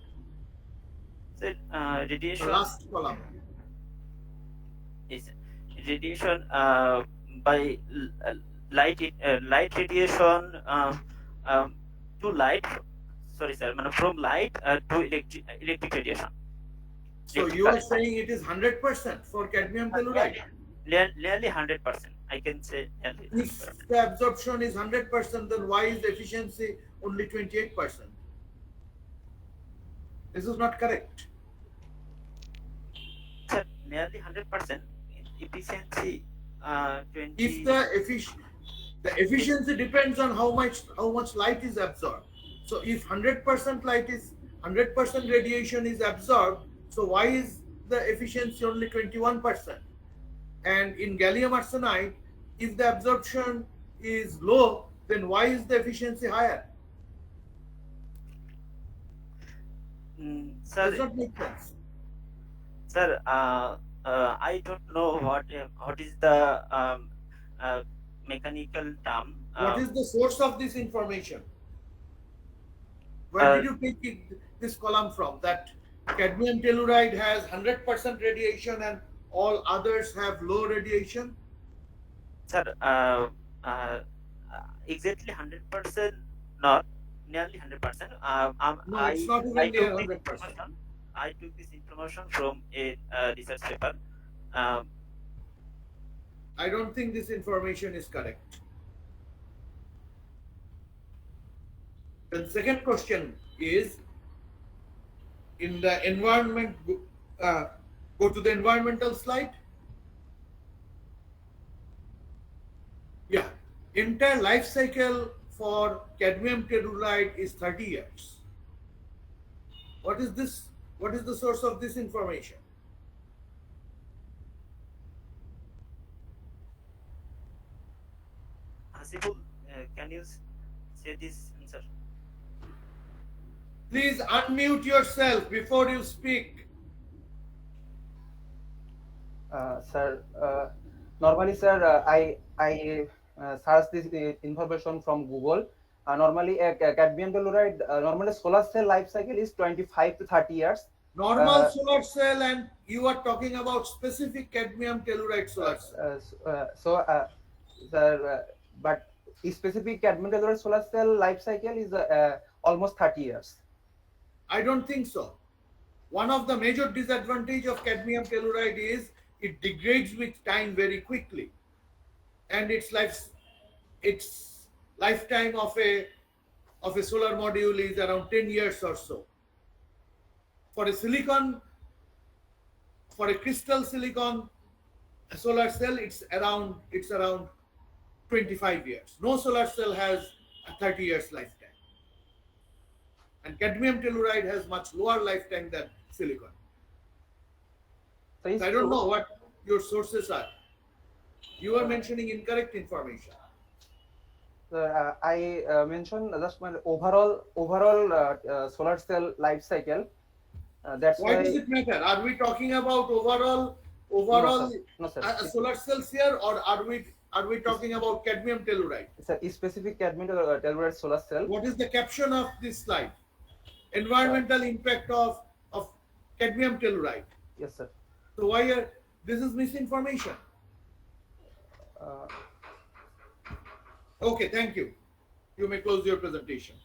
I: so,
A: The
I: radiation
A: last column.
I: is radiation by light radiation um, to light. Sorry, sir. From light to electric radiation.
A: So
I: Electric
A: you are
I: current.
A: saying it is 100% for cadmium telluride.
I: Nearly 100%. I can say nearly
A: If
I: 100%.
A: the absorption is 100%, then why is the efficiency only 28%? This is not correct.
I: Sir, nearly 100% efficiency.
A: If
I: 20.
A: the efficiency depends on how much light is absorbed. So if 100% light is 100% radiation is absorbed, so why is the efficiency only 21%? And in gallium arsenide, if the absorption is low, then why is the efficiency higher? Does
I: Sir,
A: not make sense.
I: sir, I don't know what is the uh, mechanical term.
A: What is the source of this information? Where
I: Uh,
A: did you take this column from? That cadmium telluride has 100% radiation and all others have low radiation?
I: Sir, uh, exactly 100%, not nearly 100%.
A: No, it's not
I: I
A: even near
I: took this
A: 100%.
I: information. I took this information from a research paper. Um,
A: I don't think this information is correct. The second question is in the environment, uh, go to the environmental slide. Yeah, entire life cycle for cadmium telluride is 30 years. What is this? What is the source of this information?
I: Hasibul, can you say this answer?
A: Please unmute yourself before you speak.
H: Sir, normally, sir, I search this information from Google. Normally, a cadmium telluride, normally solar cell life cycle is 25 to 30 years.
A: Normal
H: Uh,
A: solar cell, and you are talking about specific cadmium telluride
H: uh,
A: solar cell.
H: so, sir, but specific cadmium telluride solar cell life cycle is almost 30 years.
A: I don't think so. One of the major disadvantage of cadmium telluride is it degrades with time very quickly, and its lifetime of a solar module is around 10 years or so. For a silicon, for a crystal silicon solar cell, it's around 25 years. No solar cell has a 30 years lifetime, and cadmium telluride has much lower lifetime than silicon.
H: So,
A: So
H: it's
A: I don't
H: true.
A: know what your sources are. You are mentioning incorrect information.
H: I mentioned just my overall solar cell life cycle. That's
A: Why does
H: why.
A: it matter? Are we talking about overall
H: No, sir.
A: overall
H: No, sir.
A: solar cells here, or are we
H: It's,
A: talking about cadmium telluride?
H: it's a specific cadmium telluride solar cell.
A: What is the caption of this slide? Environmental impact of cadmium telluride.
H: Yes, sir.
A: So why are this is misinformation?
H: Uh,
A: Okay, thank you. You may close your presentation.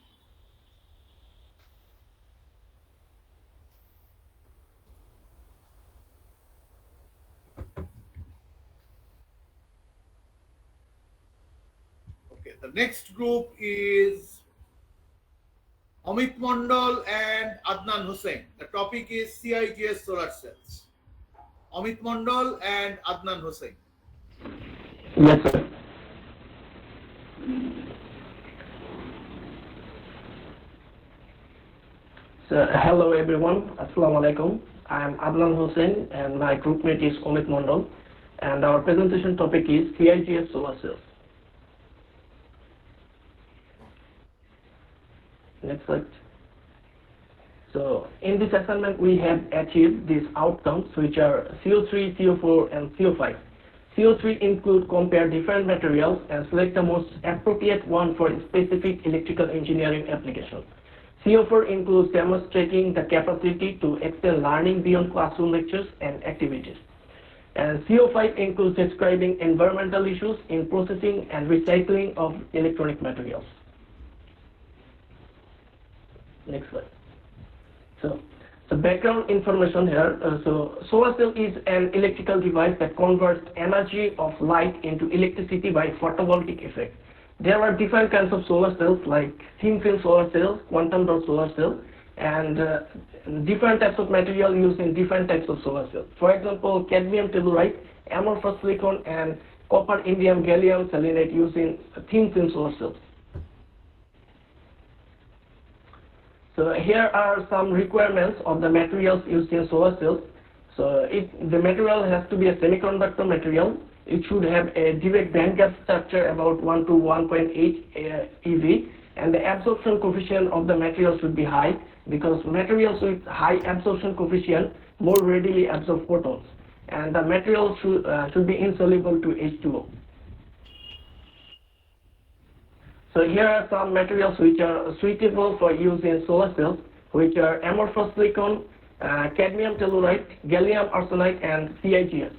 A: Okay, the next group is Amit Mondal and Adnan Hussain. The topic is CIGS solar cells. Amit Mondal and Adnan Hussain.
J: Yes, sir. So, hello everyone. Assalamu alaikum. I am Adlan Hussain and my groupmate is Omit Mondal. And our presentation topic is CIGS solar cells. Next slide. So, in this assignment, we have achieved these outcomes, which are CO3, CO4, and CO5. CO3 include compare different materials and select the most appropriate one for specific electrical engineering application. CO4 includes demonstrating the capacity to excel learning beyond classroom lectures and activities. And CO5 includes describing environmental issues in processing and recycling of electronic materials. Next slide. So, the background information here. So, solar cell is an electrical device that converts energy of light into electricity by photovoltaic effect. There are different kinds of solar cells like thin film solar cells, quantum dot solar cell, and different types of material used in different types of solar cells. For example, cadmium telluride, amorphous silicon, and copper indium gallium selenide used in thin film solar cells. So here are some requirements of the materials used in solar cells. So the material has to be a semiconductor material. It should have a direct band gap structure about 1 to 1.8 eV, and the absorption coefficient of the material should be high, because materials with high absorption coefficient more readily absorb photons, and the material should be insoluble to H2O. So here are some materials which are suitable for use in solar cells, which are amorphous silicon, cadmium telluride, gallium arsenide, and CIGS.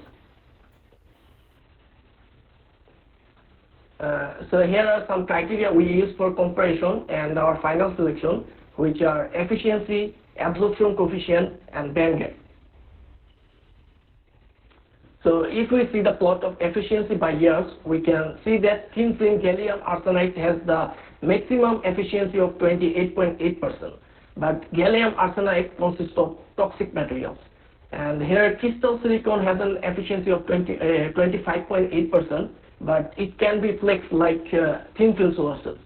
J: So here are some criteria we use for comparison and our final selection, which are efficiency, absorption coefficient, and band gap. So if we see the plot of efficiency by years, we can see that thin film gallium arsenide has the maximum efficiency of 28.8%. But gallium arsenide consists of toxic materials. And here crystal silicon has an efficiency of 25.8%, but it can be flexed like thin film solar cells.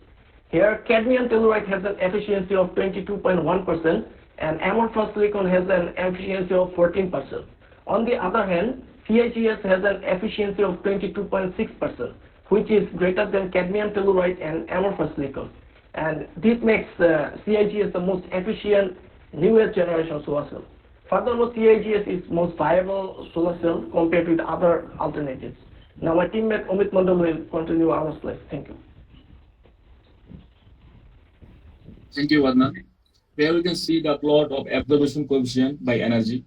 J: Here cadmium telluride has an efficiency of 22.1%, and amorphous silicon has an efficiency of 14%. On the other hand, CIGS has an efficiency of 22.6%, which is greater than cadmium telluride and amorphous silicon. And this makes CIGS the most efficient newest generation solar cell. Furthermore, CIGS is most viable solar cell compared with other alternatives. Now my teammate Omit Mandal will continue our slides. Thank you.
K: Thank you, Varna. Here we can see the plot of absorption coefficient by energy.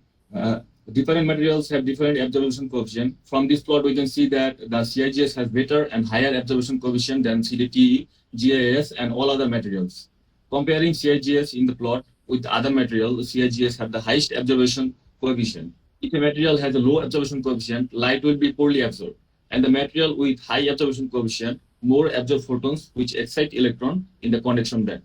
K: Different materials have different absorption coefficient. From this plot, we can see that the CIGS has better and higher absorption coefficient than CDTE, GIS, and all other materials. Comparing CIGS in the plot with other materials, CIGS have the highest absorption coefficient. If a material has a low absorption coefficient, light will be poorly absorbed. And the material with high absorption coefficient more absorb photons, which excite electron in the conduction band.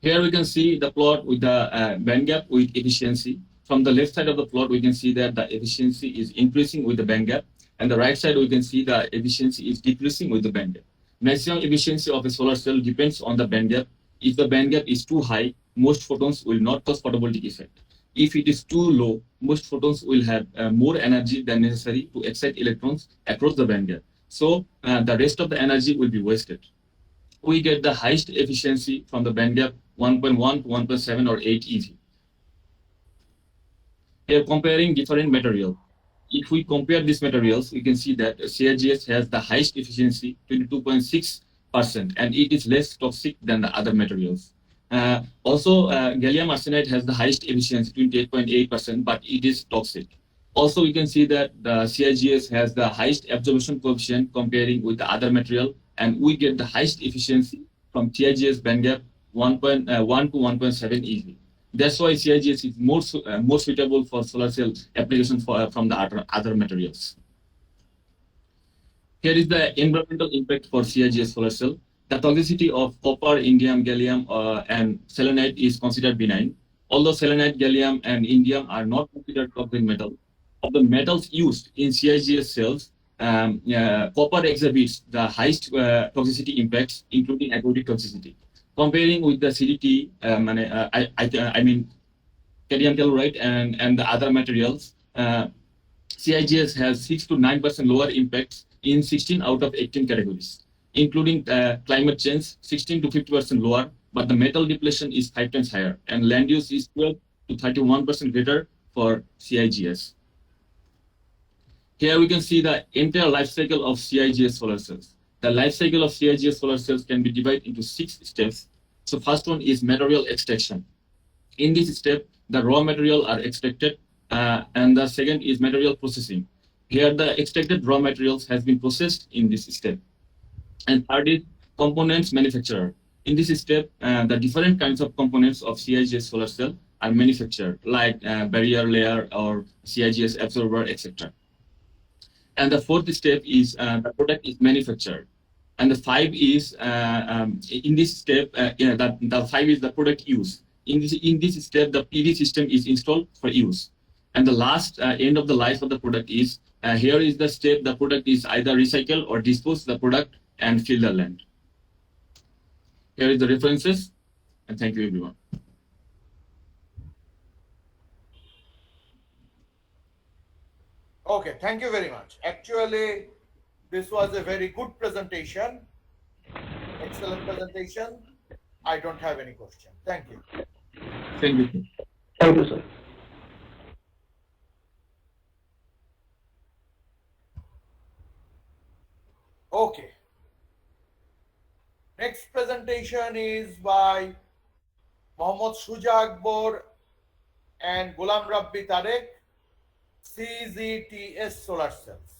K: Here we can see the plot with the band gap with efficiency. From the left side of the plot, we can see that the efficiency is increasing with the band gap, and the right side we can see the efficiency is decreasing with the band gap. Maximum efficiency of a solar cell depends on the band gap. If the band gap is too high, most photons will not cause photovoltaic effect. If it is too low, most photons will have more energy than necessary to excite electrons across the band gap. So the rest of the energy will be wasted. We get the highest efficiency from the band gap 1.1 to 1.7 or 8 eV. Here comparing different materials. If we compare these materials, we can see that CIGS has the highest efficiency, 22.6%, and it is less toxic than the other materials. Also, gallium arsenide has the highest efficiency, 28.8%, but it is toxic. Also, we can see that the CIGS has the highest absorption coefficient comparing with the other material, and we get the highest efficiency from CIGS band gap 1.1 to 1.7 eV. That's why CIGS is more suitable for solar cell application from the other materials. Here is the environmental impact for CIGS solar cell. The toxicity of copper, indium, gallium, and selenite is considered benign. Although selenite, gallium, and indium are not considered toxic metal, of the metals used in CIGS cells, copper exhibits the highest toxicity impacts, including aquatic toxicity. Comparing with the CDT, I mean cadmium telluride and the other materials, CIGS has 6 to 9% lower impacts in 16 out of 18 categories, including climate change, 16 to 50% lower, but the metal depletion is 5 times higher, and land use is 12 to 31% greater for CIGS. Here we can see the entire life cycle of CIGS solar cells. The life cycle of CIGS solar cells can be divided into 6 steps. So first one is material extraction. In this step, the raw material are extracted, and the second is material processing. Here the extracted raw materials has been processed in this step. And third is components manufacturer. In this step, the different kinds of components of CIGS solar cell are manufactured, like barrier layer or CIGS absorber, etc. And the fourth step is the product is manufactured. And the 5 is in this step, the 5 is the product use. In this step, the PV system is installed for use. And the last end of the life of the product is here is the step the product is either recycled or dispose the product and fill the land. Here is the references. And thank you, everyone.
A: Okay, thank you very much. Actually, this was a very good presentation. Excellent presentation. I don't have any question. Thank you.
K: Thank you, sir.
J: Thank you, sir.
A: Okay. Next presentation is by Mohammad Shuja Akbar and Gulam Rabbi Tarek, CZTS solar cells.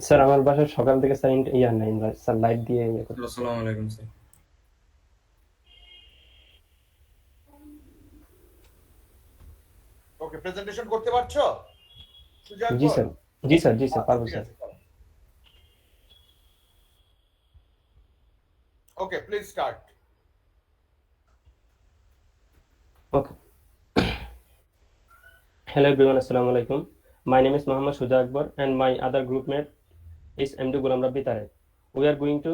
L: Sir আমার বাসায় সকাল থেকে sir ইয়ার নাই sir light দিয়ে ইয়ে করতে
M: আসসালামু আলাইকুম স্যার।
A: ওকে, প্রেজেন্টেশন করতে পারছো সুজা
L: জি
A: আকবর?
L: স্যার জি স্যার জি স্যার পারবো
A: ঠিক
L: স্যার
A: আছে, করো। Okay, please start.
L: Okay hello everyone assalamu alaikum my name is Muhammad Shuja Akbar and my other group mate is MD Gulam Rabbi Tarek we are going to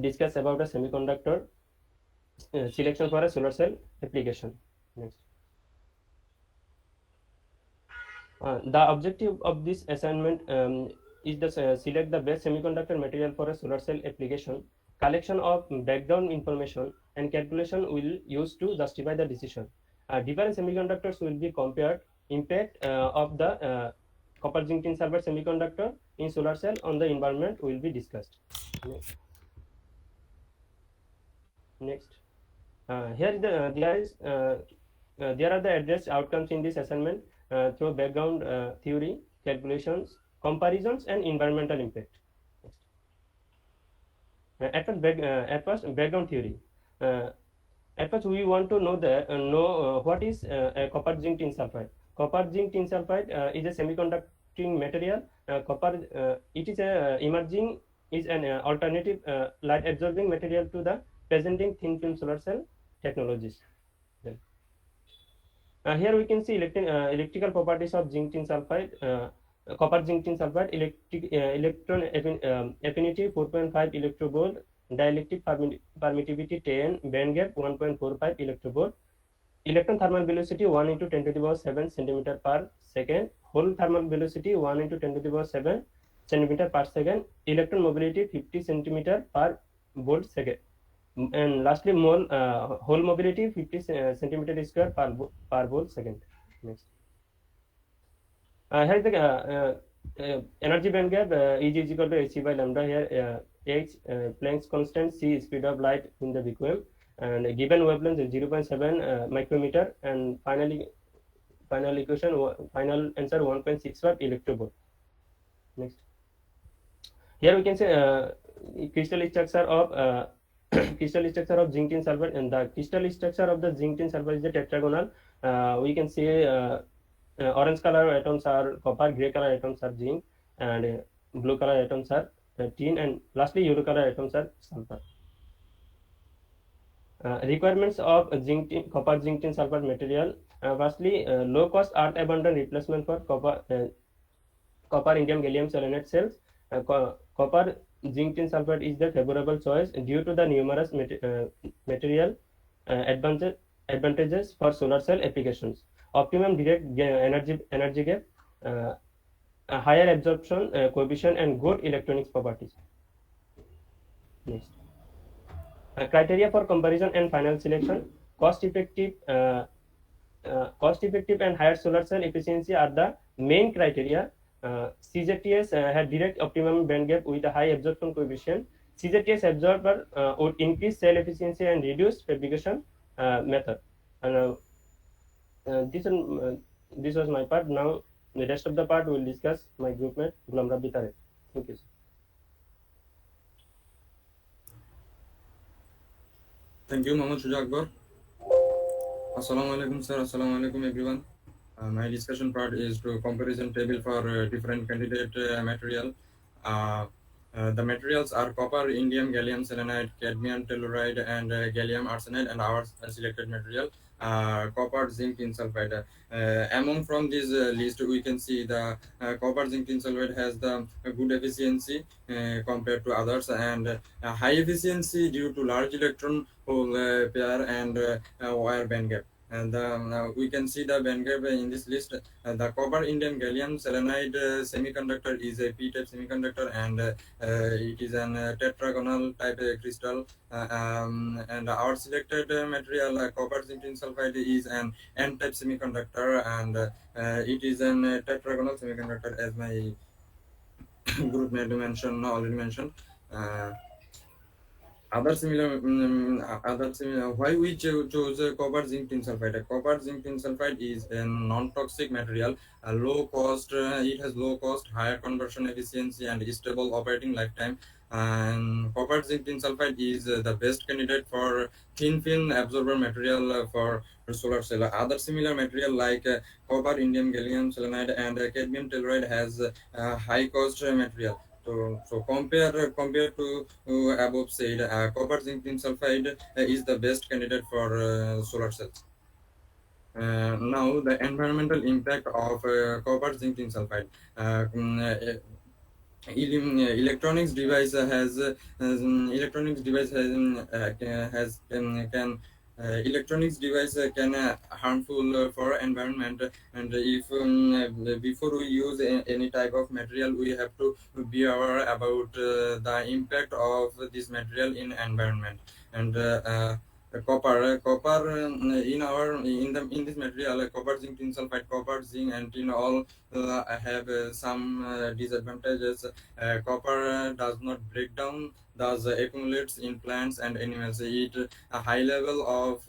L: discuss about a semiconductor selection for a solar cell application next the objective of this assignment is to select the best semiconductor material for a solar cell application. Collection of background information and calculation will use to justify the decision. Different semiconductors will be compared. Impact of the copper zinc tin sulfide semiconductor in solar cell on the environment will be discussed. Next. Here is there are the addressed outcomes in this assignment through background theory, calculations, comparisons, and environmental impact. At first, background theory. At first, we want to know what is a copper zinc tin sulfide. Copper zinc tin sulfide is a semiconducting material. It is emerging is an alternative light absorbing material to the presenting thin film solar cell technologies. Here we can see electrical properties of zinc tin sulfide, copper zinc tin sulfide, electron affinity 4.5 electrovolt, dielectric permittivity 10, band gap 1.45 electrovolt, electron thermal velocity 1 into 10 to the power 7 centimeter per second, hole thermal velocity 1 into 10 to the power 7 centimeter per second, electron mobility 50 centimeter per volt second. And lastly, hole mobility 50 centimeter square per volt second. Next. Here is the energy band gap E is equal to hc by lambda. Here h Planck's constant, c speed of light in the vacuum, and given wavelength is 0.7 micrometer, and final answer 1.65 electrovolt. Next. Here we can say crystal structure of crystal structure of zinc tin sulfide, and the crystal structure of the zinc tin sulfide is a tetragonal. We can see orange color atoms are copper, gray color atoms are zinc, and blue color atoms are tin, and lastly yellow color atoms are sulfur. Requirements of copper zinc tin sulfide material. Firstly, low cost earth abundant replacement for copper indium gallium selenide cells. Copper zinc tin sulfide is the favorable choice due to the numerous material advantages for solar cell applications. Optimum direct energy gap, a higher absorption coefficient, and good electronics properties. Next. Criteria for comparison and final selection. Cost effective and higher solar cell efficiency are the main criteria. CZTS had direct optimum band gap with a high absorption coefficient. CZTS absorber would increase cell efficiency and reduce fabrication method. And this was my part. Now the rest of the part will discuss my group mate Gulam Rabbi Tarek. Thank you, sir.
M: Thank you, Mohammad Shuja Akbar. Assalamu alaikum, sir. Assalamu alaikum, everyone. My discussion part is to comparison table for different candidate material. The materials are copper, indium, gallium selenide, cadmium telluride, and gallium arsenide, and our selected material copper, zinc, tin sulfide. Among from this list, we can see the copper, zinc, tin sulfide has the good efficiency compared to others, and high efficiency due to large electron hole pair and wire band gap. And we can see the band gap in this list. The copper indium gallium selenide semiconductor is a p-type semiconductor, and it is an tetragonal type crystal. And our selected material, copper zinc tin sulfide, is an n-type semiconductor, and it is an tetragonal semiconductor, as my group mate mentioned already mentioned. Uh, other similar why we chose copper zinc tin sulfide. Copper zinc tin sulfide is a non-toxic material, a low cost, it has low cost, higher conversion efficiency, and stable operating lifetime. And copper zinc tin sulfide is the best candidate for thin film absorber material for solar cell. Other similar material like copper indium gallium selenide and cadmium telluride has high cost material. So compare to above said, copper zinc tin sulfide is the best candidate for solar cells. Now the environmental impact of copper zinc tin sulfide. Electronics device electronics device has can electronics device can harmful for environment, and if before we use any type of material, we have to be aware about the impact of this material in environment. And copper in this material, copper zinc tin sulfide, copper zinc and tin all have some disadvantages. Copper does not break down, thus accumulates in plants and animals. A high level of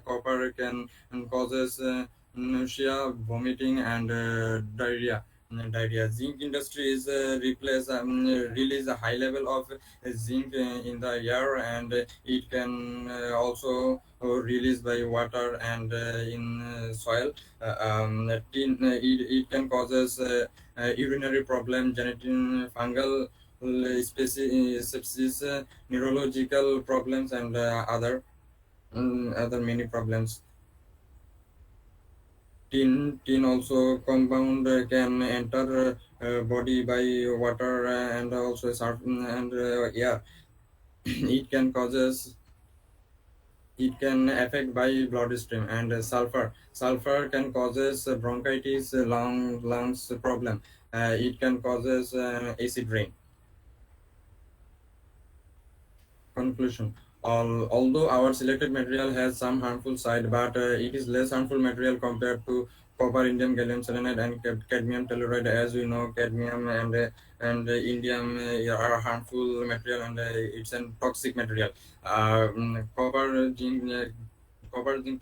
M: copper can causes nausea, vomiting, and diarrhea. Zinc industries release a high level of zinc in the air, and it can also release by water and in soil. It can causes urinary problem, genital fungal sepsis, neurological problems, and other many problems. Tin also compound can enter body by water and also and air. It can causes it can affect by bloodstream. And sulfur can causes bronchitis, lungs problem. It can causes acid rain. Conclusion: although our selected material has some harmful side, but it is less harmful material compared to copper, indium gallium selenide, and cadmium telluride. As we know, cadmium indium are harmful material, and it's a toxic material. Copper zinc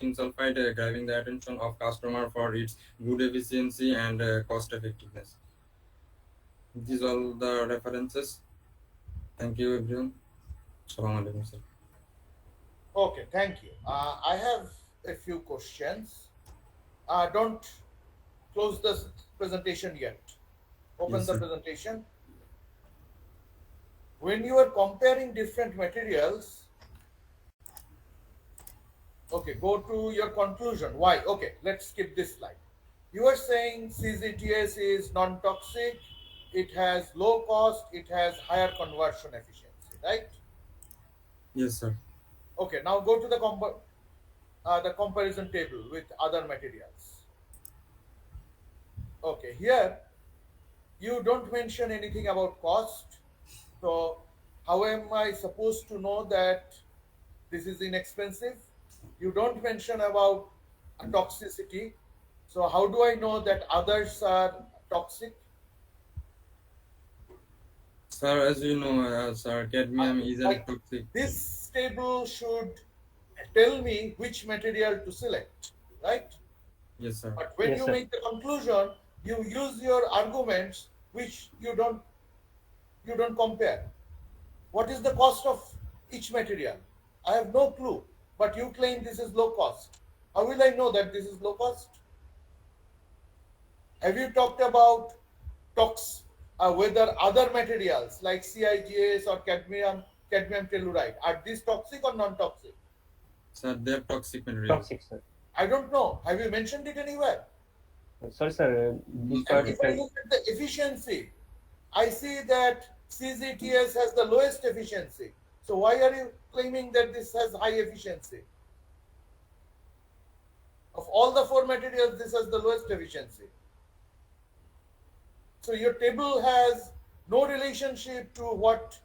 M: tin sulfide grabbing the attention of customer for its good efficiency and cost effectiveness. These are the references. Thank you, everyone. Assalamu alaikum, sir.
A: Okay, thank you. I have a few questions. Don't close the presentation yet. Open
M: Yes,
A: the
M: sir.
A: presentation. When you are comparing different materials, okay, go to your conclusion. Why? Okay, let's skip this slide. You are saying CZTS is non-toxic, it has low cost, it has higher conversion efficiency, right?
M: Yes, sir.
A: Okay, now go to the comparison table with other materials. Okay, here you don't mention anything about cost. So how am I supposed to know that this is inexpensive? You don't mention about a toxicity. So how do I know that others are toxic?
M: Sir, as you know, sir,
A: I,
M: cadmium is a
A: like
M: toxic.
A: this table should tell me which material to select, right?
M: Yes, sir.
A: But when
L: Yes,
A: you
L: sir.
A: make the conclusion, you use your arguments which you don't compare. What is the cost of each material? I have no clue. But you claim this is low cost. How will I know that this is low cost? Have you talked about whether other materials like CIGS or cadmium telluride are these toxic or non-toxic?
M: Sir, they're toxic material.
L: Toxic, sir.
A: I don't know. Have you mentioned it anywhere?
L: Sorry, sir. This
A: And
L: part.
A: if I look at the efficiency, I see that CZTS has the lowest efficiency. So why are you claiming that this has high efficiency? Of all the four materials, this has the lowest efficiency. So your table has no relationship to what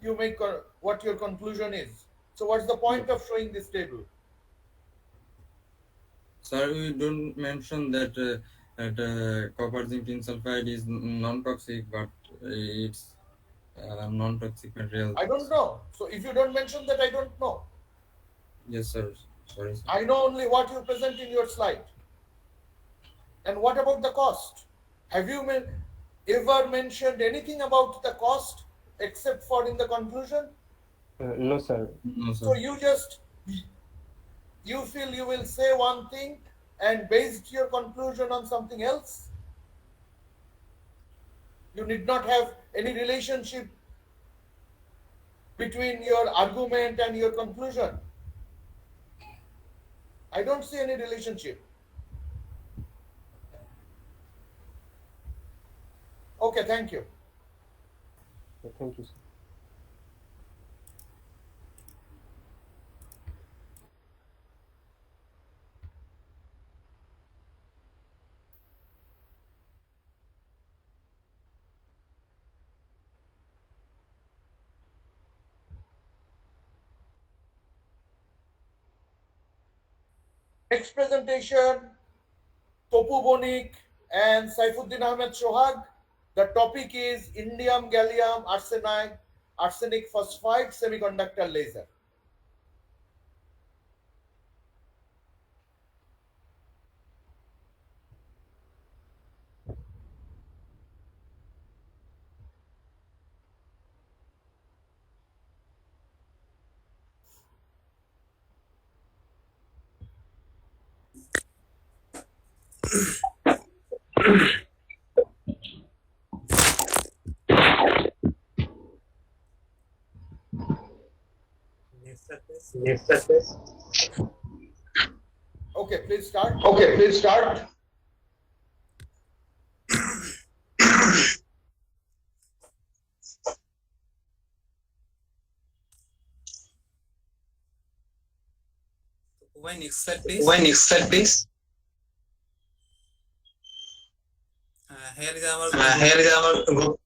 A: you make or what your conclusion is. So what's the point of showing this table?
M: Sir, we don't mention that copper zinc tin sulfide is non-toxic, but it's non-toxic material.
A: I don't know. So if you don't mention that, I don't know.
M: Yes, sir. Sorry, sir.
A: I know only what you present in your slide. And what about the cost? Have you ever mentioned anything about the cost except for in the conclusion?
L: No, sir.
M: No, sir.
A: So you feel you will say one thing and based your conclusion on something else? You need not have any relationship between your argument and your conclusion. I don't see any relationship. Okay, thank you.
L: Thank you, sir.
A: Next presentation, Topu Bonik and Saifuddin Ahmed Shohag. The topic is indium gallium arsenide arsenic phosphide semiconductor laser.
N: Next surface.
A: Okay, please start.
N: Okay, please start.
O: Why next slide, please?
N: Why next slide, please?
O: Here is our
N: Here is our group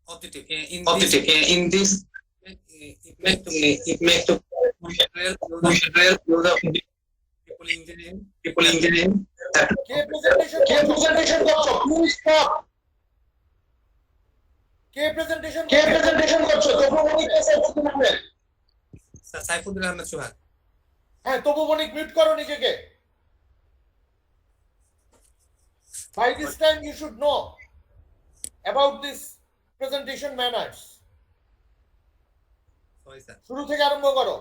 O: objective.
N: objective. In this, it makes to we should use of
O: people engineering.
N: people engineering.
A: K presentation
N: কে
A: করছো?
N: presentation করছো? Please stop.
A: K presentation
N: কে
A: করছো?
N: presentation করছো? তবু উনি কে Saifuddin Ahmed?
O: Saifuddin Ahmed সোহাগ।
A: হ্যাঁ, তবু বণিক mute করো নিজেকে। By this time you should know about this presentation manners.
O: Sorry, sir.
A: শুরু থেকে আরম্ভ করো।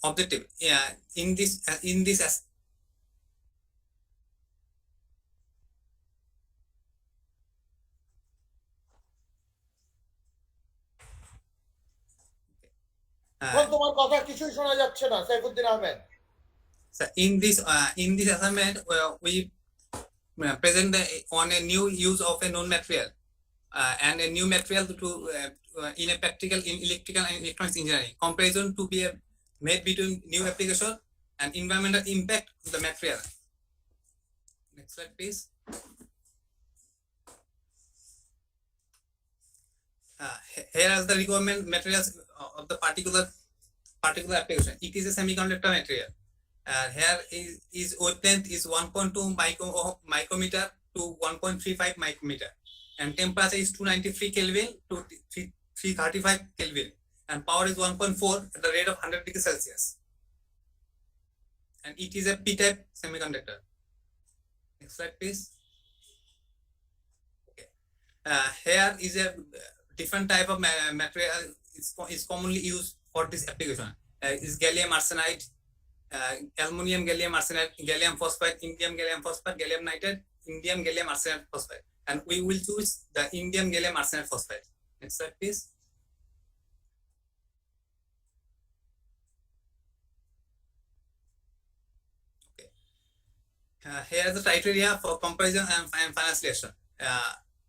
O: Objective. Yeah, in this
A: এখন তোমার কথা কিছুই শোনা যাচ্ছে না Saifuddin Ahmed.
O: sir, in this assignment we present on a new use of a known material and a new material to in a practical in electrical and electronics engineering comparison to be made between new application and environmental impact of the material. Next slide, please. Here are the requirement materials of the particular application. It is a semiconductor material. Here is wavelength is 1.2 micrometer to 1.35 micrometer, and temperature is 293 Kelvin to 335 Kelvin, and power is 1.4 at the rate of 100 degrees Celsius. And it is a P-type semiconductor. Next slide, please. Okay. Here is a different type of material is commonly used for this application. Is gallium arsenide, aluminum gallium arsenide, gallium phosphide, indium gallium phosphide, gallium nitride, indium gallium arsenide phosphide, and we will choose the indium gallium arsenide phosphide. Next slide, please. Here is the criteria for comparison and final selection.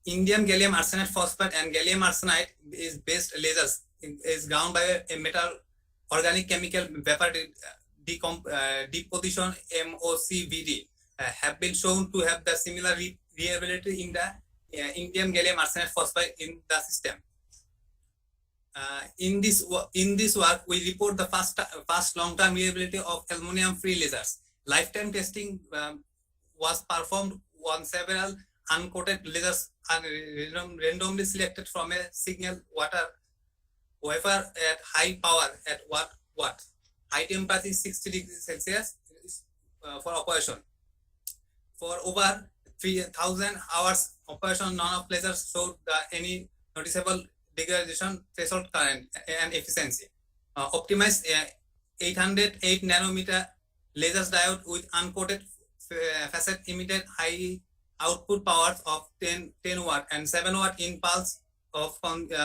O: Indium gallium arsenide phosphate and gallium arsenide is based lasers is ground by a metal organic chemical vapor deposition MOCVD have been shown to have the similar reliability in the indium gallium arsenide phosphate in the system. In this work, we report the fast long-term reliability of aluminum-free lasers. Lifetime testing was performed on several uncoated lasers and randomly selected from a signal water wafer at high power at watt. High temperature is 60 degrees Celsius for operation. For over 3,000 hours operation, none of lasers showed any noticeable degradation threshold current and efficiency. Optimized 808 nanometer lasers diode with uncoated facet emitted high output powers of 10 watt and 7 watt in pulse of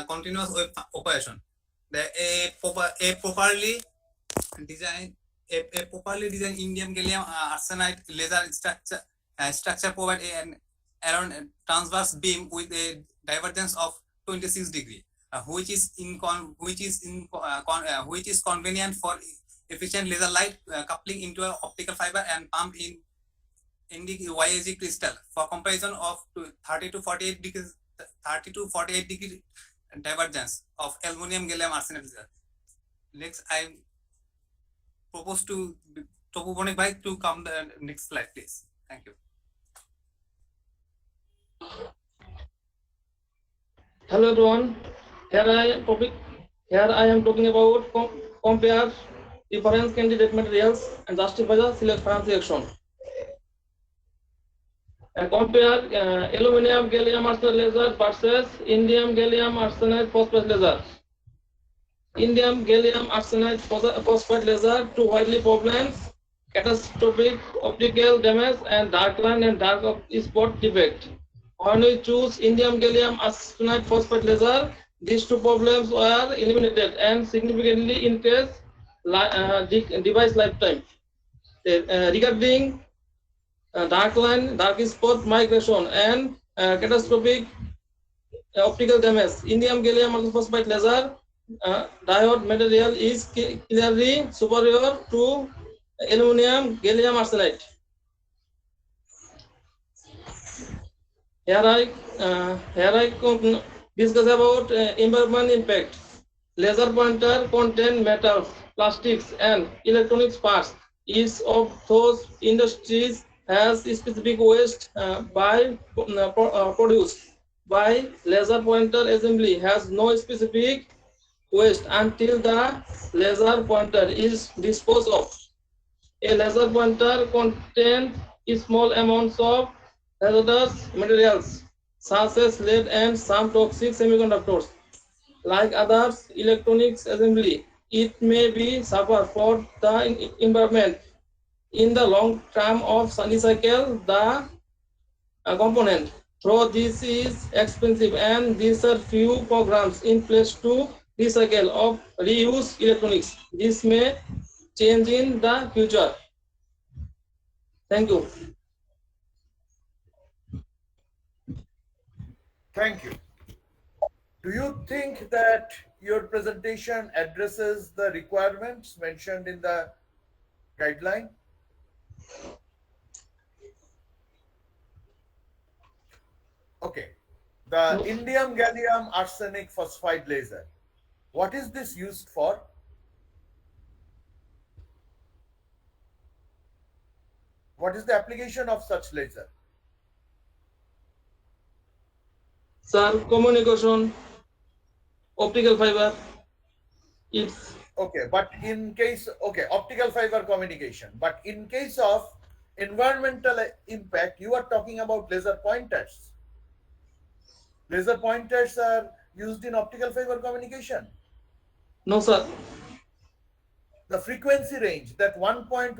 O: continuous wave operation. A properly designed indium gallium arsenide laser structure provide an around transverse beam with a divergence of 26 degree, which is convenient for efficient laser light coupling into an optical fiber and pumped in the YAG crystal. For comparison of 30 to 48 degree divergence of aluminum gallium arsenide laser. Next, I propose to Topu Bonik Bhai to come the next slide, please. Thank you.
J: Hello everyone. Here I am talking about compare different candidate materials and justify the final selection. And compare aluminum gallium arsenide laser versus indium gallium arsenide phosphate laser. Indium gallium arsenide phosphate laser two widely problems: catastrophic optical damage and dark line and dark spot defect. When we choose indium gallium arsenide phosphate laser, these two problems were eliminated and significantly increased device lifetime. Regarding dark line, dark spot migration, and catastrophic optical damage, indium gallium phosphate laser diode material is clearly superior to aluminum gallium arsenide. Here I discuss about environment impact. Laser pointer contain metals, plastics, and electronics parts. Each of those industries has specific waste produced by laser pointer assembly has no specific waste until the laser pointer is disposed of. A laser pointer contains small amounts of hazardous materials such as lead and some toxic semiconductors. Like others electronics assembly, it may be suffer for the environment. In the long term of recycle the component. Though this is expensive and these are few programs in place to recycle of reuse electronics. This may change in the future. Thank you.
A: Thank you. Do you think that your presentation addresses the requirements mentioned in the guideline? Okay. The indium gallium arsenic phosphide laser. What is this used for? What is the application of such laser?
J: Sir, communication, optical fiber. It's
A: okay, but in case optical fiber communication. But in case of environmental impact, you are talking about laser pointers. Laser pointers are used in optical fiber communication.
J: No, sir.
A: The frequency range, that 1.1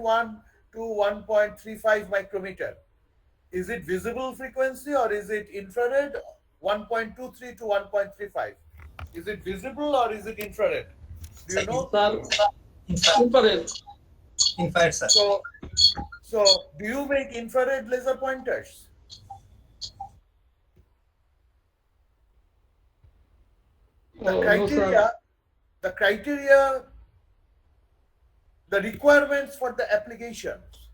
A: to 1.35 micrometer, is it visible frequency or is it infrared? 1.23 to 1.35. Is it visible or is it infrared? Do you know?
J: Sir, infrared.
O: Infrared, sir.
A: So, do you make infrared laser pointers? The
L: No, sir.
A: criteria, the criteria, the requirements for the applications.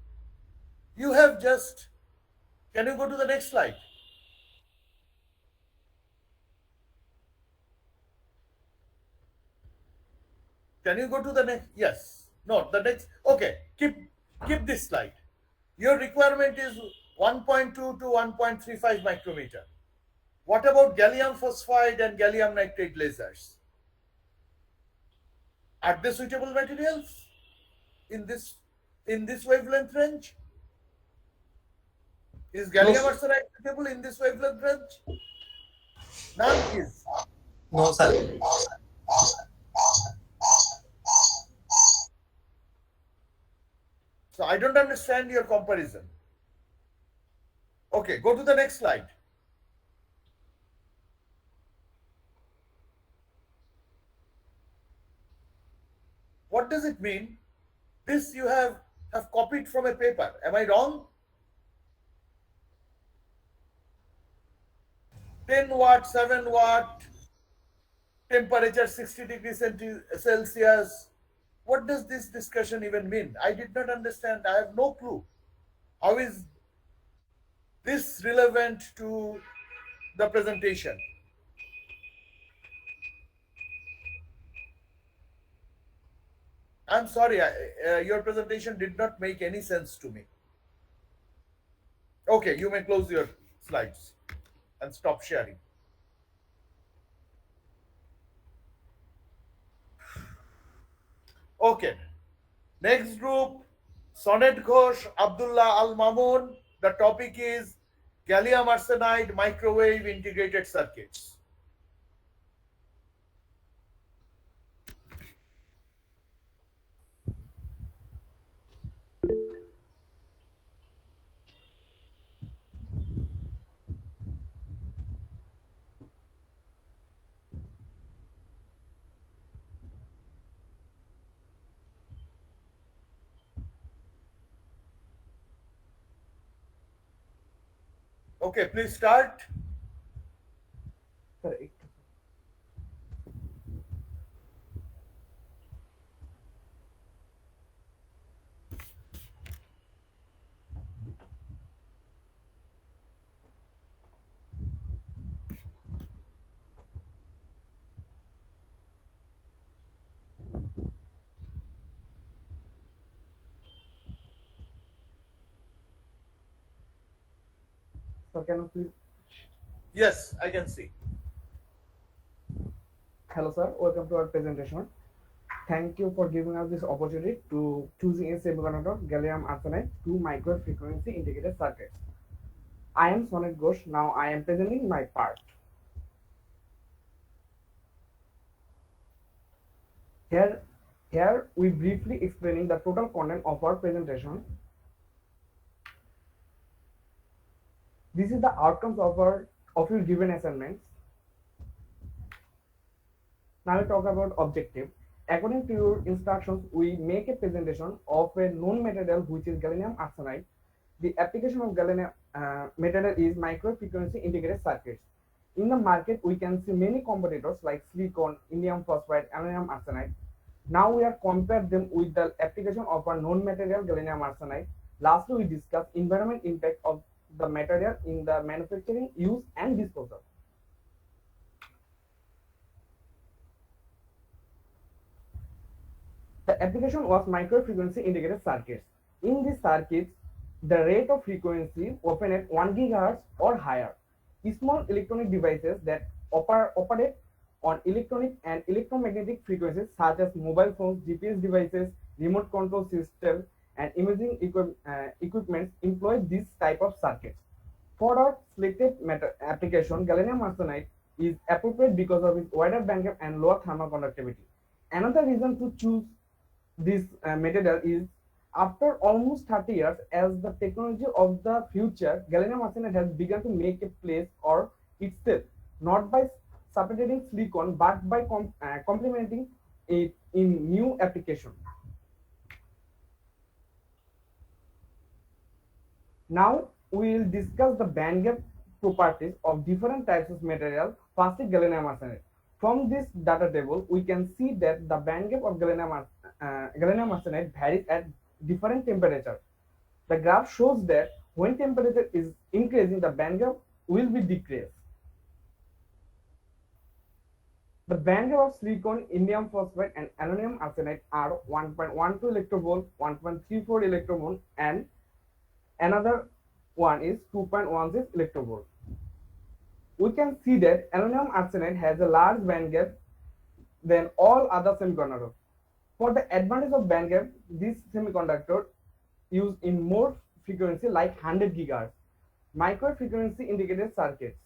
A: You have just, can you go to the next slide? Can you go to the next? Yes. No, the next. Okay, keep this slide. Your requirement is 1.2 to 1.35 micrometer. What about gallium phosphide and gallium nitride lasers? Are they suitable materials in this wavelength range? Is
L: No,
A: gallium arsenide suitable in this wavelength range? None is.
O: No, sir.
A: So I don't understand your comparison. Okay, go to the next slide. What does it mean? This you have copied from a paper. Am I wrong? 10 watt, 7 watt, temperature 60 degrees Celsius. What does this discussion even mean? I did not understand. I have no clue. How is this relevant to the presentation? I'm sorry, your presentation did not make any sense to me. Okay, you may close your slides and stop sharing. Okay, next group, Sonet Ghosh, Abdullah Al Mamun. The topic is gallium arsenide microwave integrated circuits. Okay, please start.
C: Correct. So can you please?
A: Yes, I can see.
C: Hello, sir. Welcome to our presentation. Thank you for giving us this opportunity to choosing a semiconductor gallium arsenide to micro frequency integrated circuits. I am Sonet Ghosh. Now I am presenting my part. Here, here we briefly explaining the total content of our presentation. This is the outcomes of your given assignments. Now we talk about objective. According to your instructions, we make a presentation of a known material which is gallium arsenide. The application of gallium material is micro frequency integrated circuits. In the market, we can see many competitors like silicon, indium phosphide, aluminum arsenide. Now we are compare them with the application of our known material gallium arsenide. Lastly, we discuss environment impact of the material in the manufacturing, use, and disposal. The application was micro-frequency integrated circuits. In these circuits, the rate of frequency often at 1 GHz or higher. Small electronic devices that operate on electronic and electromagnetic frequencies such as mobile phones, GPS devices, remote control systems, and imaging equipment employ this type of circuits. For our selected application, gallium arsenide is appropriate because of its wider bandgap and lower thermal conductivity. Another reason to choose this material is after almost 30 years, as the technology of the future, gallium arsenide has begun to make a place or itself, not by substituting silicon, but by complementing it in new application.
H: Now we will discuss the band gap properties of different types of material. Firstly, gallium arsenide. From this data table, we can see that the band gap of gallium arsenide varies at different temperature. The graph shows that when temperature is increasing, the band gap will be decreased. The band gap of silicon, indium phosphide, and aluminum arsenide are 1.12 electrovolt, 1.34 electrovolt, and another one is 2.16 electrovolt. We can see that aluminum arsenide has a large band gap than all other semiconductors. For the advantage of band gap, this semiconductor used in more frequency like 100 gigahertz, micro frequency indicated circuits.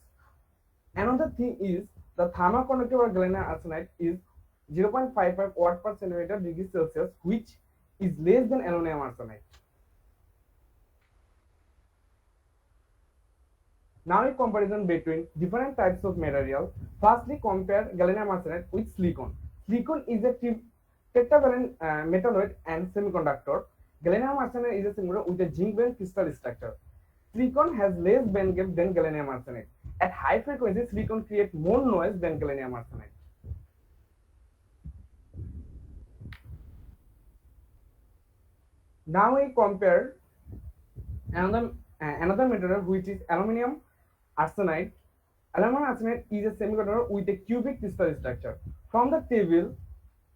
H: Another thing is the thermal conductivity of gallium arsenide is 0.55 watt per centimeter degree Celsius, which is less than aluminum arsenide. Now a comparison between different types of material. Firstly, compare gallium arsenide with silicon. Silicon is a tetravalent metalloid and semiconductor. Gallium arsenide is a semiconductor with a zinc-valent crystal structure. Silicon has less band gap than gallium arsenide. At high frequency, silicon creates more noise than gallium arsenide. Now we compare another material, which is aluminum arsenide. Aluminum arsenide is a semiconductor with a cubic crystal structure. From the table,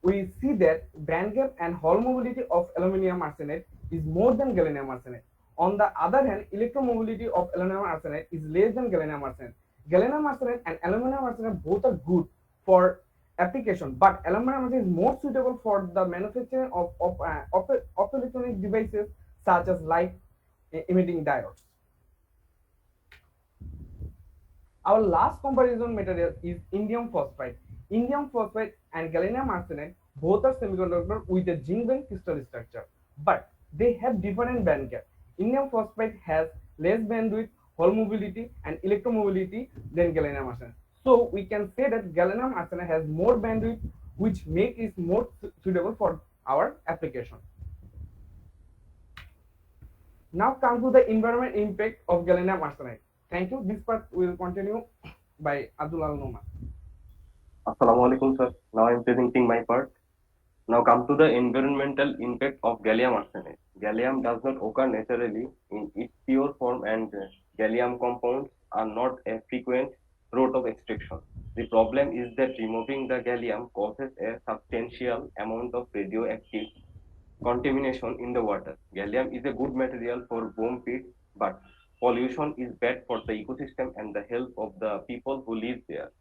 H: we see that band gap and hole mobility of aluminum arsenide is more than gallium arsenide. On the other hand, electromobility of aluminum arsenide is less than gallium arsenide. Gallium arsenide and aluminum arsenide both are good for application, but aluminum arsenide is more suitable for the manufacturing of electronic devices such as light emitting diodes. Our last comparison material is indium phosphide. Indium phosphide and gallium arsenide both are semiconductors with a zinc-valent crystal structure, but they have different band gap. Indium phosphide has less bandwidth, hole mobility, and electromobility than gallium arsenide. So we can say that gallium arsenide has more bandwidth, which makes it more suitable for our application. Now come to the environment impact of gallium arsenide. Thank you. This part will continue by Abdul Al Noman.
P: Assalamu alaikum, sir. Now I'm presenting my part. Now come to the environmental impact of gallium arsenide. Gallium does not occur naturally in its pure form, and gallium compounds are not a frequent route of extraction. The problem is that removing the gallium causes a substantial amount of radioactive contamination in the water. Gallium is a good material for bomb pits, but pollution is bad for the ecosystem and the health of the people who live there.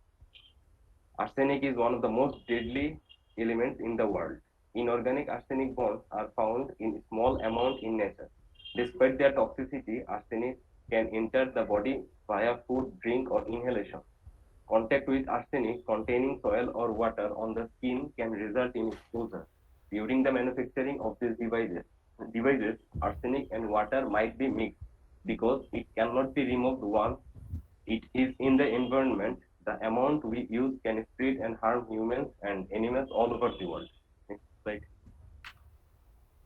P: Arsenic is one of the most deadly elements in the world. Inorganic arsenic bonds are found in small amounts in nature. Despite their toxicity, arsenic can enter the body via food, drink, or inhalation. Contact with arsenic containing soil or water on the skin can result in exposure. During the manufacturing of these devices, arsenic and water might be mixed because it cannot be removed once it is in the environment. The amount we use can spread and harm humans and animals all over the world. Next slide.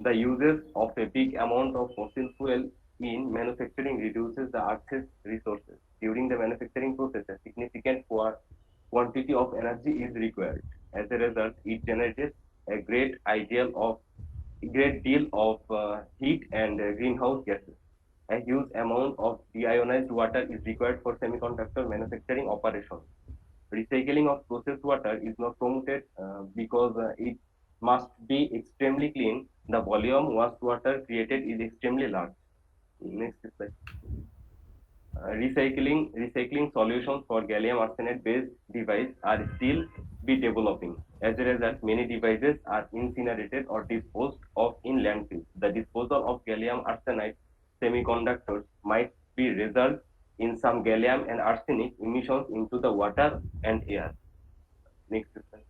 P: The uses of a big amount of fossil fuel in manufacturing reduces the Earth's resources. During the manufacturing process, a significant quantity of energy is required. As a result, it generates a great deal of heat and greenhouse gases. A huge amount of deionized water is required for semiconductor manufacturing operations. Recycling of processed water is not promoted because it must be extremely clean. The volume washed water created is extremely large. Next slide. Recycling solutions for gallium arsenide based devices are still be developing. As a result, many devices are incinerated or disposed of in landfills. The disposal of gallium arsenide semiconductors might be result in some gallium and arsenic emissions into the water and air. Next slide.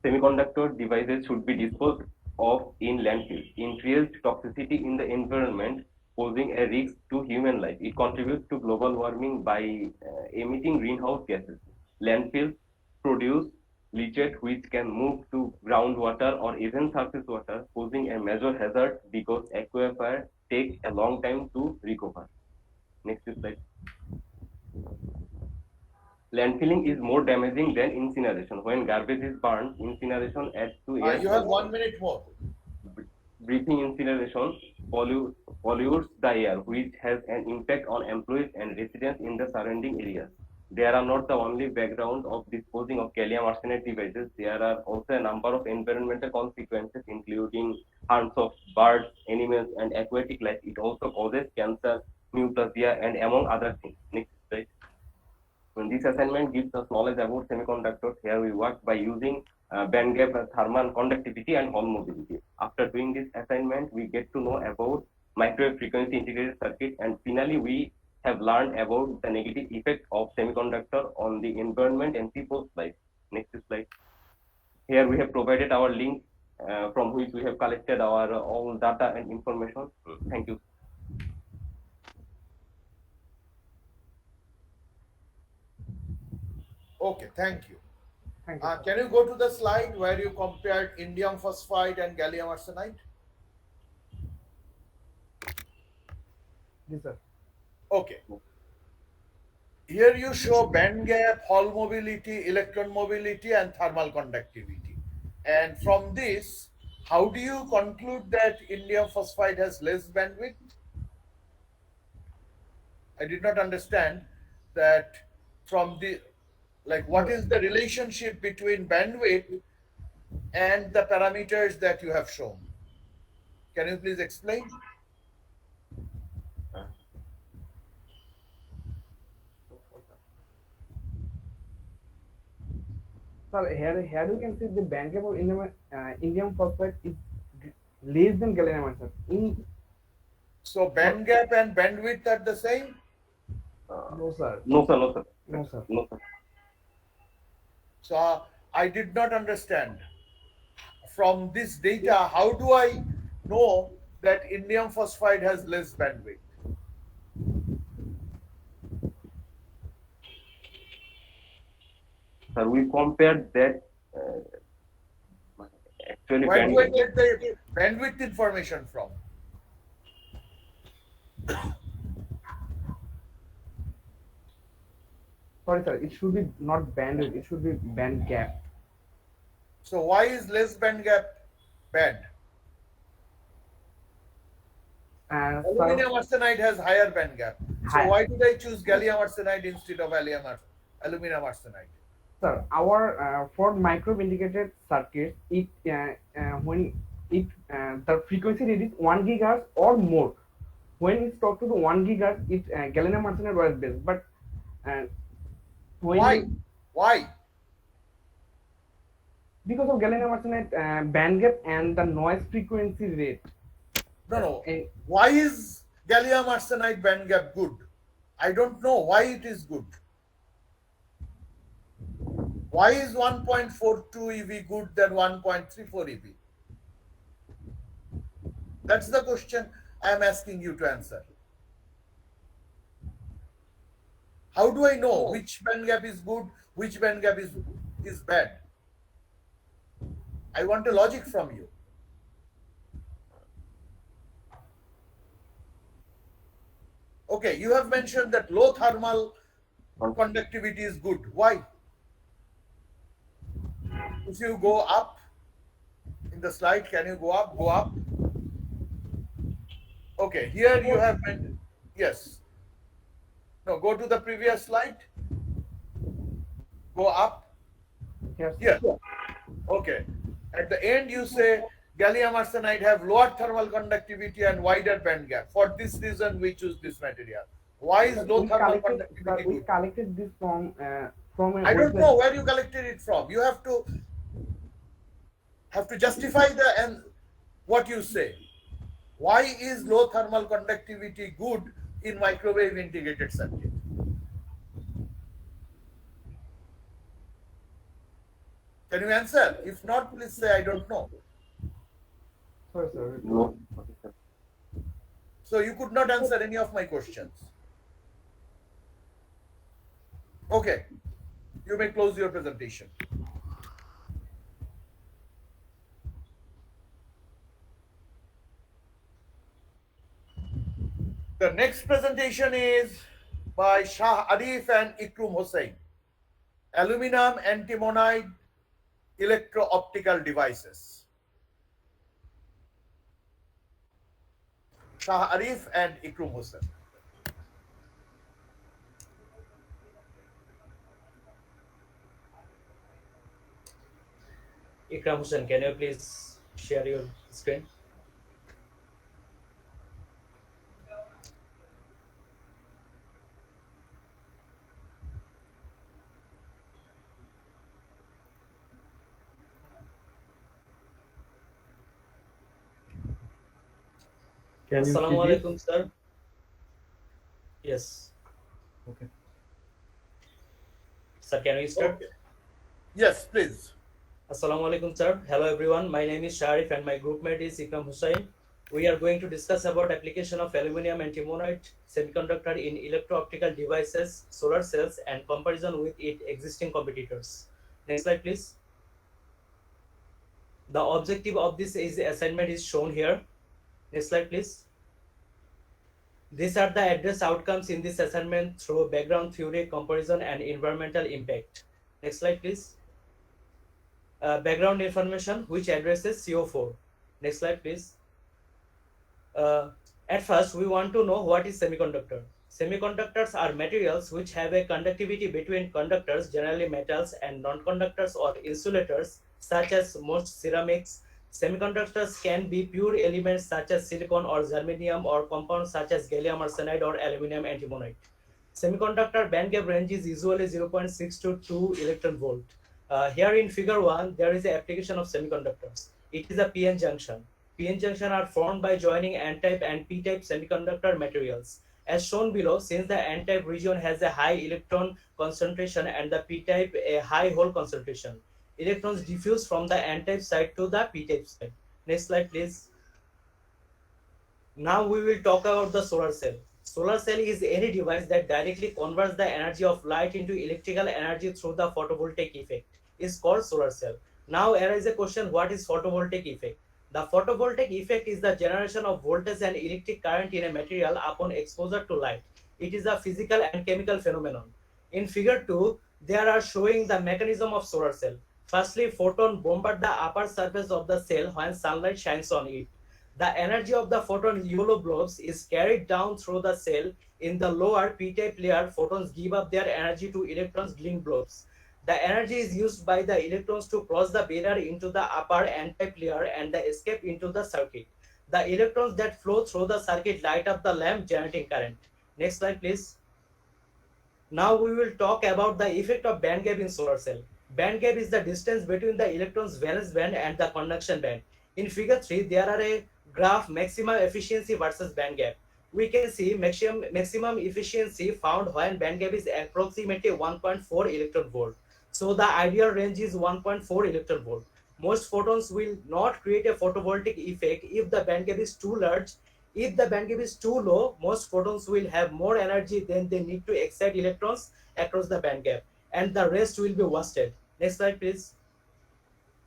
P: Semiconductor devices should be disposed of in landfills. Increased toxicity in the environment posing a risk to human life. It contributes to global warming by emitting greenhouse gases. Landfills produce leachate which can move to groundwater or even surface water, posing a major hazard because aquifers take a long time to recover. Next slide. Landfilling is more damaging than incineration. When garbage is burned, incineration adds to air
A: You have
P: pollution.
A: 1 minute more.
P: Breathing incineration pollutes the air, which has an impact on employees and residents in the surrounding areas. They are not the only background of disposing of gallium arsenide devices. There are also a number of environmental consequences, including harms of birds, animals, and aquatic life. It also causes cancer, mutasia, and among other things. Next slide. And this assignment gives us knowledge about semiconductors. Here we work by using band gap thermal conductivity and Hall mobility. After doing this assignment, we get to know about microwave frequency integrated circuit, and finally we have learned about the negative effect of semiconductor on the environment and people's life. Next slide. Here we have provided our link from which we have collected our all data and information. Thank you.
A: Okay, thank you.
C: Thank you, sir.
A: Can you go to the slide where you compared indium phosphide and gallium arsenide?
C: Yes, sir.
A: Okay. Here you show band gap, Hall mobility, electron mobility, and thermal conductivity. And from this, how do you conclude that indium phosphide has less bandwidth? I did not understand that from the, like, what is the relationship between bandwidth and the parameters that you have shown? Can you please explain?
Q: Sir, here you can see the band gap of indium phosphide is less than gallium arsenide.
A: So band gap and bandwidth are the same?
Q: No, sir.
P: No, sir. No, sir.
Q: No, sir.
P: No, sir.
A: So I did not understand. From this data, how do I know that indium phosphide has less bandwidth?
P: Sir, we compared that actually
A: Where do I get the bandwidth information from?
Q: Sorry, sir. It should be not bandwidth. It should be band gap.
A: So why is less band gap bad? Aluminum arsenide has higher band gap. So why did I choose gallium arsenide instead of aluminum arsenide?
Q: Sir, our for microwave integrated circuits, it when it the frequency rate is 1 gigahertz or more. When it's talked to the 1 gigahertz, it gallium arsenide was best. But when
A: Why?
Q: Because of gallium arsenide band gap and the noise frequency rate.
A: No. Why is gallium arsenide band gap good? I don't know why it is good. Why is 1.42 eV good than 1.34 eV? That's the question I am asking you to answer. How do I know which band gap is good, which band gap is bad? I want a logic from you. Okay, you have mentioned that low thermal conductivity is good. Why? If you go up in the slide, can you go up? Go up. Okay, here you have mentioned, yes. No, go to the previous slide. Go up. Yes. Okay. At the end, you say gallium arsenide have lower thermal conductivity and wider band gap. For this reason, we choose this material. Why is low thermal conductivity
Q: We
A: good?
Q: collected this from
A: I don't know where you collected it from. You have to justify and what you say. Why is low thermal conductivity good in microwave integrated circuit? Can you answer? If not, please say I don't know.
Q: Sorry, sir.
P: No.
A: So you could not answer any of my questions. Okay, you may close your presentation. The next presentation is by Shah Arif and Ikrum Hossein. Aluminum antimonide electro-optical devices. Shah Arif and Ikrum Hossein.
R: Ikram Hussain, can you please share your screen?
L: Can you see
R: Assalamu
L: this?
R: alaikum, sir. Yes.
L: Okay.
R: Sir, can we start?
A: Okay. Yes, please.
R: Assalamu alaikum, sir. Hello, everyone. My name is Sharif and my group mate is Ikram Hussain. We are going to discuss about application of aluminum antimonide semiconductor in electro-optical devices, solar cells, and comparison with its existing competitors. Next slide, please. The objective of this assignment is shown here. Next slide, please. These are the address outcomes in this assignment through background theory, comparison, and environmental impact. Next slide, please. Background information which addresses CO4. Next slide, please. At first, we want to know what is semiconductor. Semiconductors are materials which have a conductivity between conductors, generally metals, and non-conductors or insulators, such as most ceramics. Semiconductors can be pure elements such as silicon or germanium, or compounds such as gallium arsenide or aluminum antimonide. Semiconductor band gap range is usually 0.6 to 2 electron volt. Here in figure 1, there is an application of semiconductors. It is a PN junction. PN junction are formed by joining N-type and P-type semiconductor materials. As shown below, since the N-type region has a high electron concentration and the P-type a high hole concentration, electrons diffuse from the N-type side to the P-type side. Next slide, please. Now we will talk about the solar cell. Solar cell is any device that directly converts the energy of light into electrical energy through the photovoltaic effect. Is called solar cell. Now arises a question, what is photovoltaic effect? The photovoltaic effect is the generation of voltage and electric current in a material upon exposure to light. It is a physical and chemical phenomenon. In figure 2, they are showing the mechanism of solar cell. Firstly, photon bombard the upper surface of the cell when sunlight shines on it. The energy of the photon yellow blobs is carried down through the cell. In the lower p-type layer, photons give up their energy to electrons green blobs. The energy is used by the electrons to cross the barrier into the upper n-type layer and the escape into the circuit. The electrons that flow through the circuit light up the lamp, generating current. Next slide, please. Now we will talk about the effect of band gap in solar cell. Band gap is the distance between the electron's valence band and the conduction band. In figure 3, there are a graph maximum efficiency versus band gap. We can see maximum efficiency found when band gap is approximately 1.4 electron volt. So the ideal range is 1.4 electron volt. Most photons will not create a photovoltaic effect if the band gap is too large. If the band gap is too low, most photons will have more energy than they need to excite electrons across the band gap, and the rest will be wasted. Next slide, please.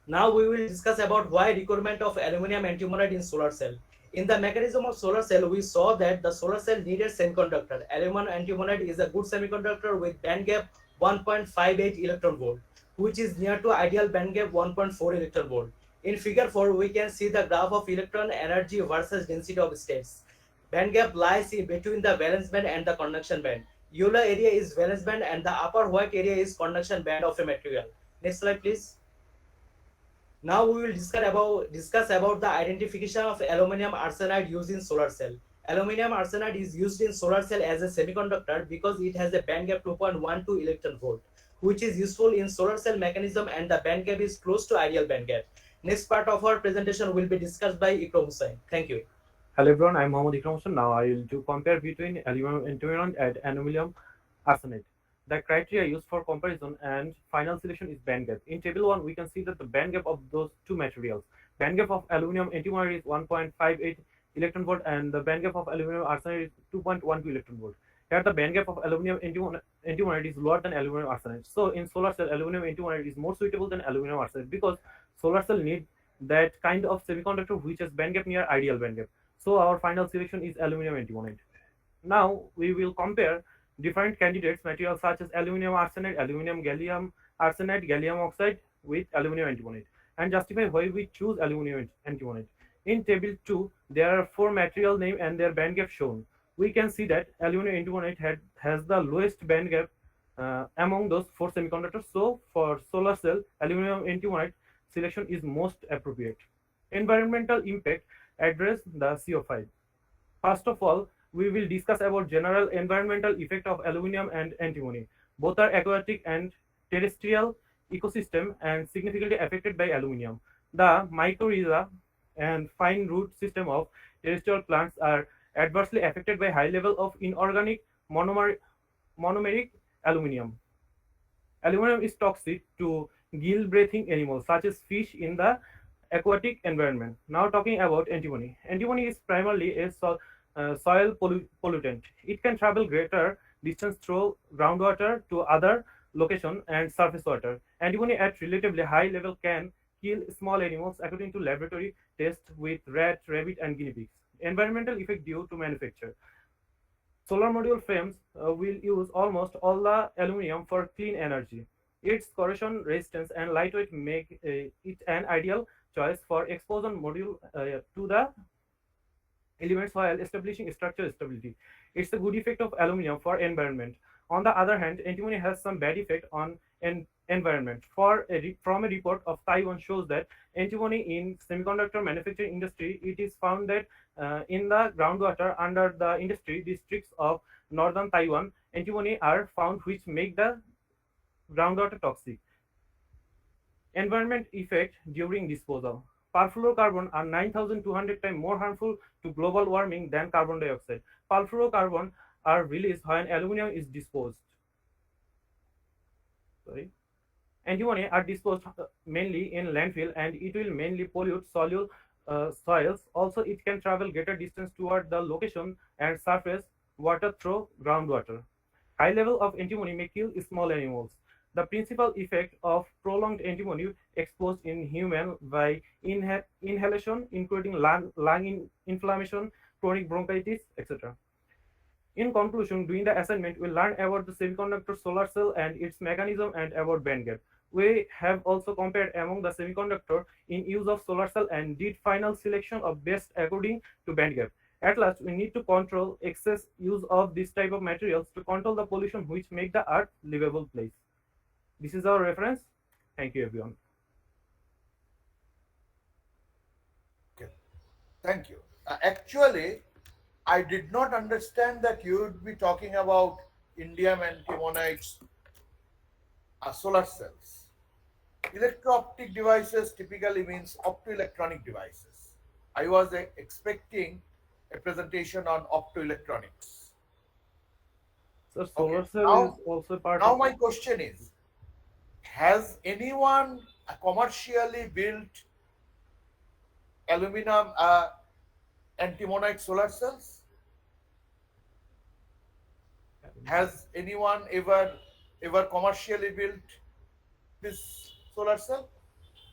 R: Now we will discuss about why requirement of aluminum antimonide in solar cell. In the mechanism of solar cell, we saw that the solar cell needed semiconductor. Aluminum antimonide is a good semiconductor with band gap 1.58 electron volt, which is near to ideal band gap 1.4 electron volt. In figure 4, we can see the graph of electron energy versus density of states. Band gap lies in between the valence band and the conduction band. Yellow area is valence band and the upper white area is conduction band of a material. Next slide, please. Now we will discuss about the identification of aluminum arsenide used in solar cell. Aluminum arsenide is used in solar cell as a semiconductor because it has a band gap 2.12 electron volt, which is useful in solar cell mechanism, and the band gap is close to ideal band gap. Next part of our presentation will be discussed by Ikram Hussain. Thank you.
Q: Hello everyone, I'm Mohammad Ikram Hossain. Now I will do compare between aluminum antimonide and aluminum arsenide. The criteria used for comparison and final selection is band gap. In table 1, we can see that the band gap of those two materials. Band gap of aluminum antimonide is 1.58 electron volt and the band gap of aluminum arsenide is 2.12 electron volt. Here the band gap of aluminum antimonide is lower than aluminum arsenide. So in solar cell, aluminum antimonide is more suitable than aluminum arsenide because solar cell need that kind of semiconductor which has band gap near ideal band gap. So our final selection is aluminum antimonide.
L: Now we will compare different candidates materials such as aluminum arsenide, aluminum gallium arsenide, gallium oxide with aluminum antimonide and justify why we choose aluminum antimonide. In table 2, there are four material name and their band gap shown. We can see that aluminum antimonide has the lowest band gap among those four semiconductors. So for solar cell, aluminum antimonide selection is most appropriate. Environmental impact address the CO5. First of all, we will discuss about general environmental effect of aluminum and antimony. Both are aquatic and terrestrial ecosystem and significantly affected by aluminum. The mycorrhiza and fine root system of terrestrial plants are adversely affected by high level of inorganic monomeric aluminum. Aluminum is toxic to gill-breathing animals such as fish in the aquatic environment. Now talking about antimony. Antimony is primarily a soil pollutant. It can travel greater distance through groundwater to other location and surface water. Antimony at relatively high level can kill small animals according to laboratory tests with rat, rabbit and guinea pigs. Environmental effect due to manufacture. Solar module frames will use almost all the aluminum for clean energy. Its corrosion resistance and lightweight make it an ideal choice for exposing module to the elements while establishing structural stability. It's a good effect of aluminum for environment. On the other hand, antimony has some bad effect on environment. From a report of Taiwan shows that antimony in semiconductor manufacturing industry, it is found that in the groundwater under the industry districts of northern Taiwan, antimony are found which make the groundwater toxic. Environment effect during disposal. Perfluorocarbon are 9,200 times more harmful to global warming than carbon dioxide. Perfluorocarbon are released when aluminum is disposed. Sorry. Antimony are disposed mainly in landfill and it will mainly pollute soils. Also, it can travel greater distance toward the location and surface water through groundwater. High level of antimony may kill small animals. The principal effect of prolonged antimony exposed in human by inhalation, including lung inflammation, chronic bronchitis, etc. In conclusion, during the assignment, we learned about the semiconductor solar cell and its mechanism and about bandgap. We have also compared among the semiconductor in use of solar cell and did final selection of best according to bandgap. At last, we need to control excess use of this type of materials to control the pollution which make the earth livable place. This is our reference. Thank you everyone.
A: Okay, thank you. Actually, I did not understand that you would be talking about indium antimonides solar cells. Electro-optic devices typically means optoelectronic devices. I was expecting a presentation on optoelectronics.
L: So
A: Okay,
L: solar cell is
A: now,
L: also part
A: now
L: of
A: my question is, has anyone commercially built aluminum antimonide solar cells? Has anyone ever commercially built this solar cell?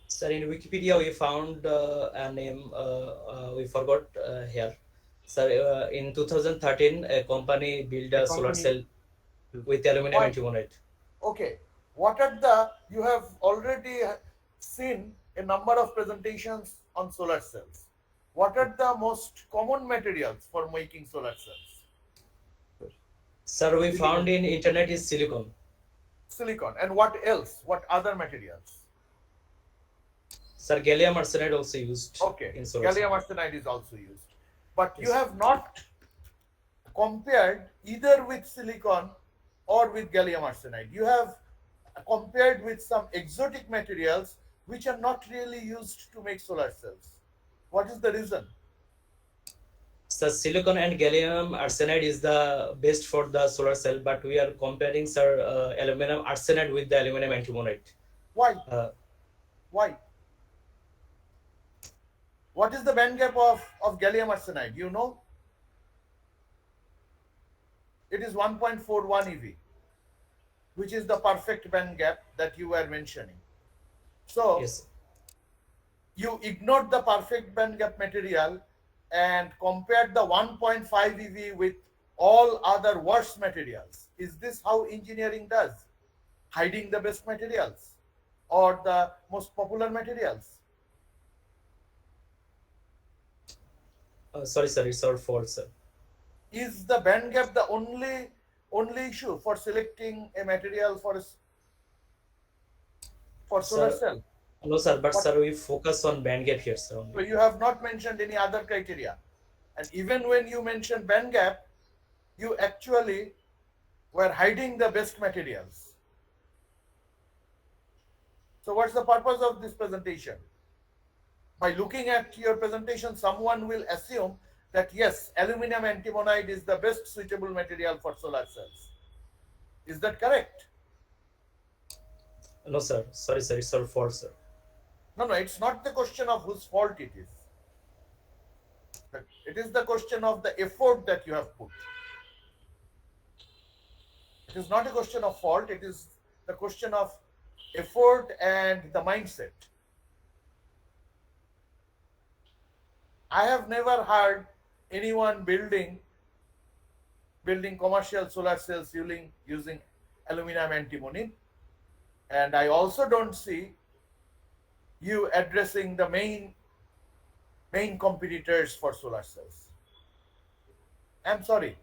R: Sir, in Wikipedia we found a name we forgot here. Sir, in 2013, a company built
L: a
R: a solar
L: company.
R: cell with aluminum
A: Fine.
R: antimonide.
A: Okay. What are the, you have already seen a number of presentations on solar cells. What are the most common materials for making solar cells?
R: Sir, we found
A: Silicon.
R: in internet is silicon.
A: Silicon. And what else? What other materials?
R: Sir, gallium arsenide also used
A: Okay.
R: in solar cell.
A: Gallium arsenide is also used. But you
R: Yes.
A: have not compared either with silicon or with gallium arsenide. You have compared with some exotic materials which are not really used to make solar cells. What is the reason?
R: Sir, silicon and gallium arsenide is the best for the solar cell, but we are comparing, sir, aluminum arsenide with the aluminum antimonide.
A: Why?
R: Uh,
A: Why? What is the band gap of gallium arsenide? You know? It is 1.41 eV, which is the perfect band gap that you were mentioning. So
R: yes.
A: you ignored the perfect band gap material and compared the 1.5 eV with all other worse materials. Is this how engineering does? Hiding the best materials or the most popular materials?
R: Sorry, sir, it's our fault, sir.
A: Is the band gap the only issue for selecting a material for solar
R: Sir,
A: cell?
R: no, sir, but
A: But
R: sir, we focus on band gap here, sir,
A: so
R: only.
A: you have not mentioned any other criteria. And even when you mention band gap, you actually were hiding the best materials. So what's the purpose of this presentation? By looking at your presentation, someone will assume that yes, aluminum antimonide is the best suitable material for solar cells. Is that correct?
R: No, sir. Sorry, sir, it's our fault, sir.
A: No, no, it's not the question of whose fault it is. It is the question of the effort that you have put. It is not a question of fault, it is the question of effort and the mindset. I have never heard anyone building commercial solar cells using aluminum antimony, and I also don't see you addressing the main competitors for solar cells. I'm sorry.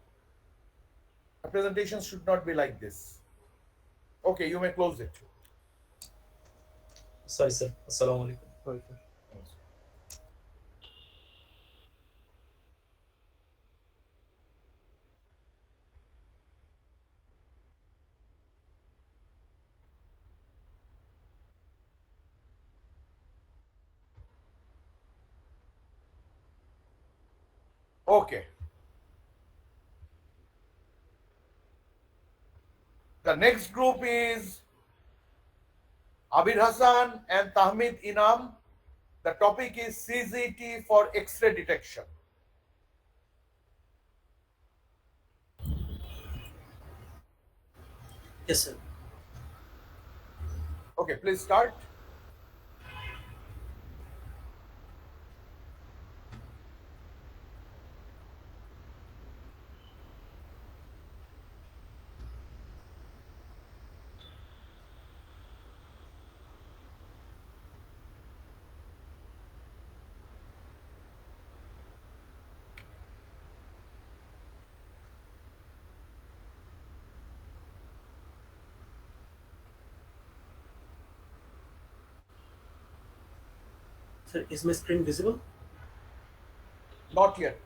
A: A presentation should not be like this. Okay, you may close it.
R: Sorry, sir. Assalamu alaikum.
L: Sorry, sir.
A: Okay. The next group is Abir Hassan and Tahmid Inam. The topic is CZT for X-ray detection.
R: Yes, sir.
A: Okay, please start.
R: Sir, is my screen visible?
A: Not yet.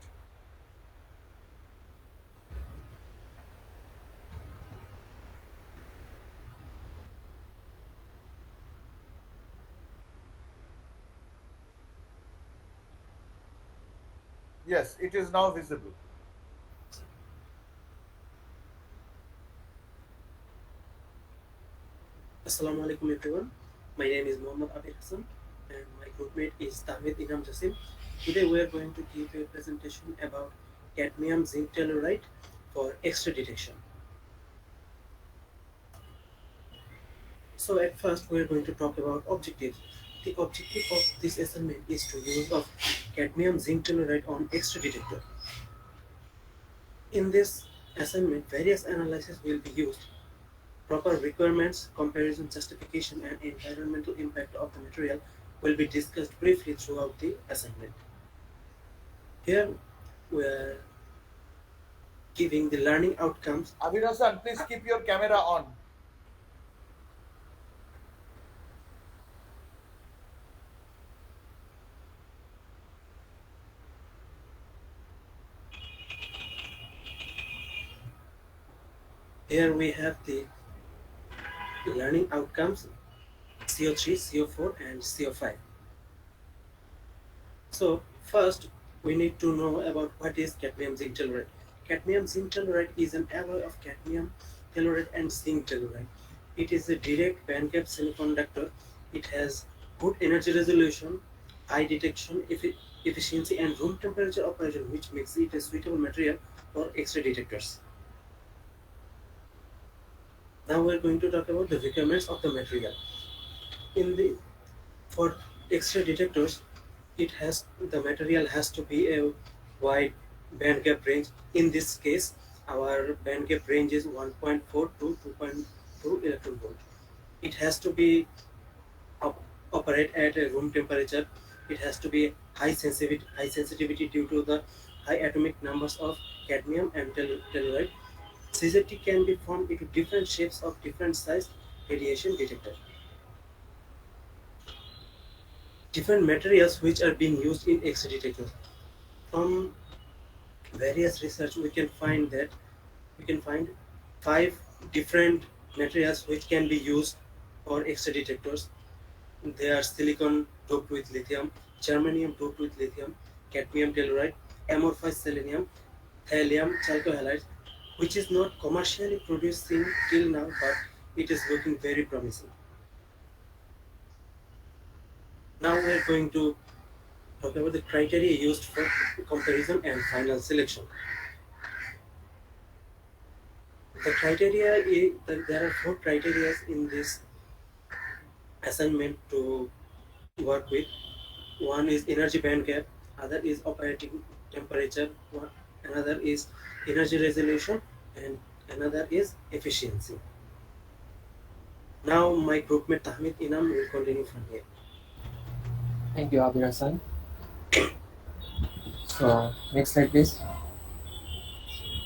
A: Yes, it is now visible.
S: Assalamu alaikum everyone. My name is Mohammad Abir Hassan and my groupmate is Tahmid Inam Jasim. Today we are going to give a presentation about cadmium zinc telluride for X-ray detection. So at first we are going to talk about objectives. The objective of this assignment is to use of cadmium zinc telluride on X-ray detector. In this assignment, various analyses will be used. Proper requirements, comparison, justification, and environmental impact of the material will be discussed briefly throughout the assignment. Here we are giving the learning outcomes.
A: Abir Hassan, please keep your camera on.
S: Here we have the learning outcomes CO3, CO4, and CO5. So first we need to know about what is cadmium zinc telluride. Cadmium zinc telluride is an alloy of cadmium telluride and zinc telluride. It is a direct bandgap semiconductor. It has good energy resolution, high detection efficiency, and room temperature operation, which makes it a suitable material for X-ray detectors. Now we are going to talk about the requirements of the material. For X-ray detectors, the material has to be a wide bandgap range. In this case, our band gap range is 1.4 to 2.2 electron volt. It has to be operate at a room temperature. It has to be high sensitivity due to the high atomic numbers of cadmium and telluride. CZT can be formed into different shapes of different sized radiation detector. Different materials which are being used in X-ray detectors. From various research, we can find 5 different materials which can be used for X-ray detectors. They are silicon doped with lithium, germanium doped with lithium, cadmium telluride, amorphous selenium, thallium chalcohalide, which is not commercially producing till now, but it is looking very promising. Now we are going to talk about the criteria used for comparison and final selection. The criteria there are 4 criteria in this assignment to work with. One is energy band gap, other is operating temperature, another is energy resolution, and another is efficiency. Now my groupmate Tahmid Inam will continue from here.
T: Thank you, Abir Hassan. So next slide, please.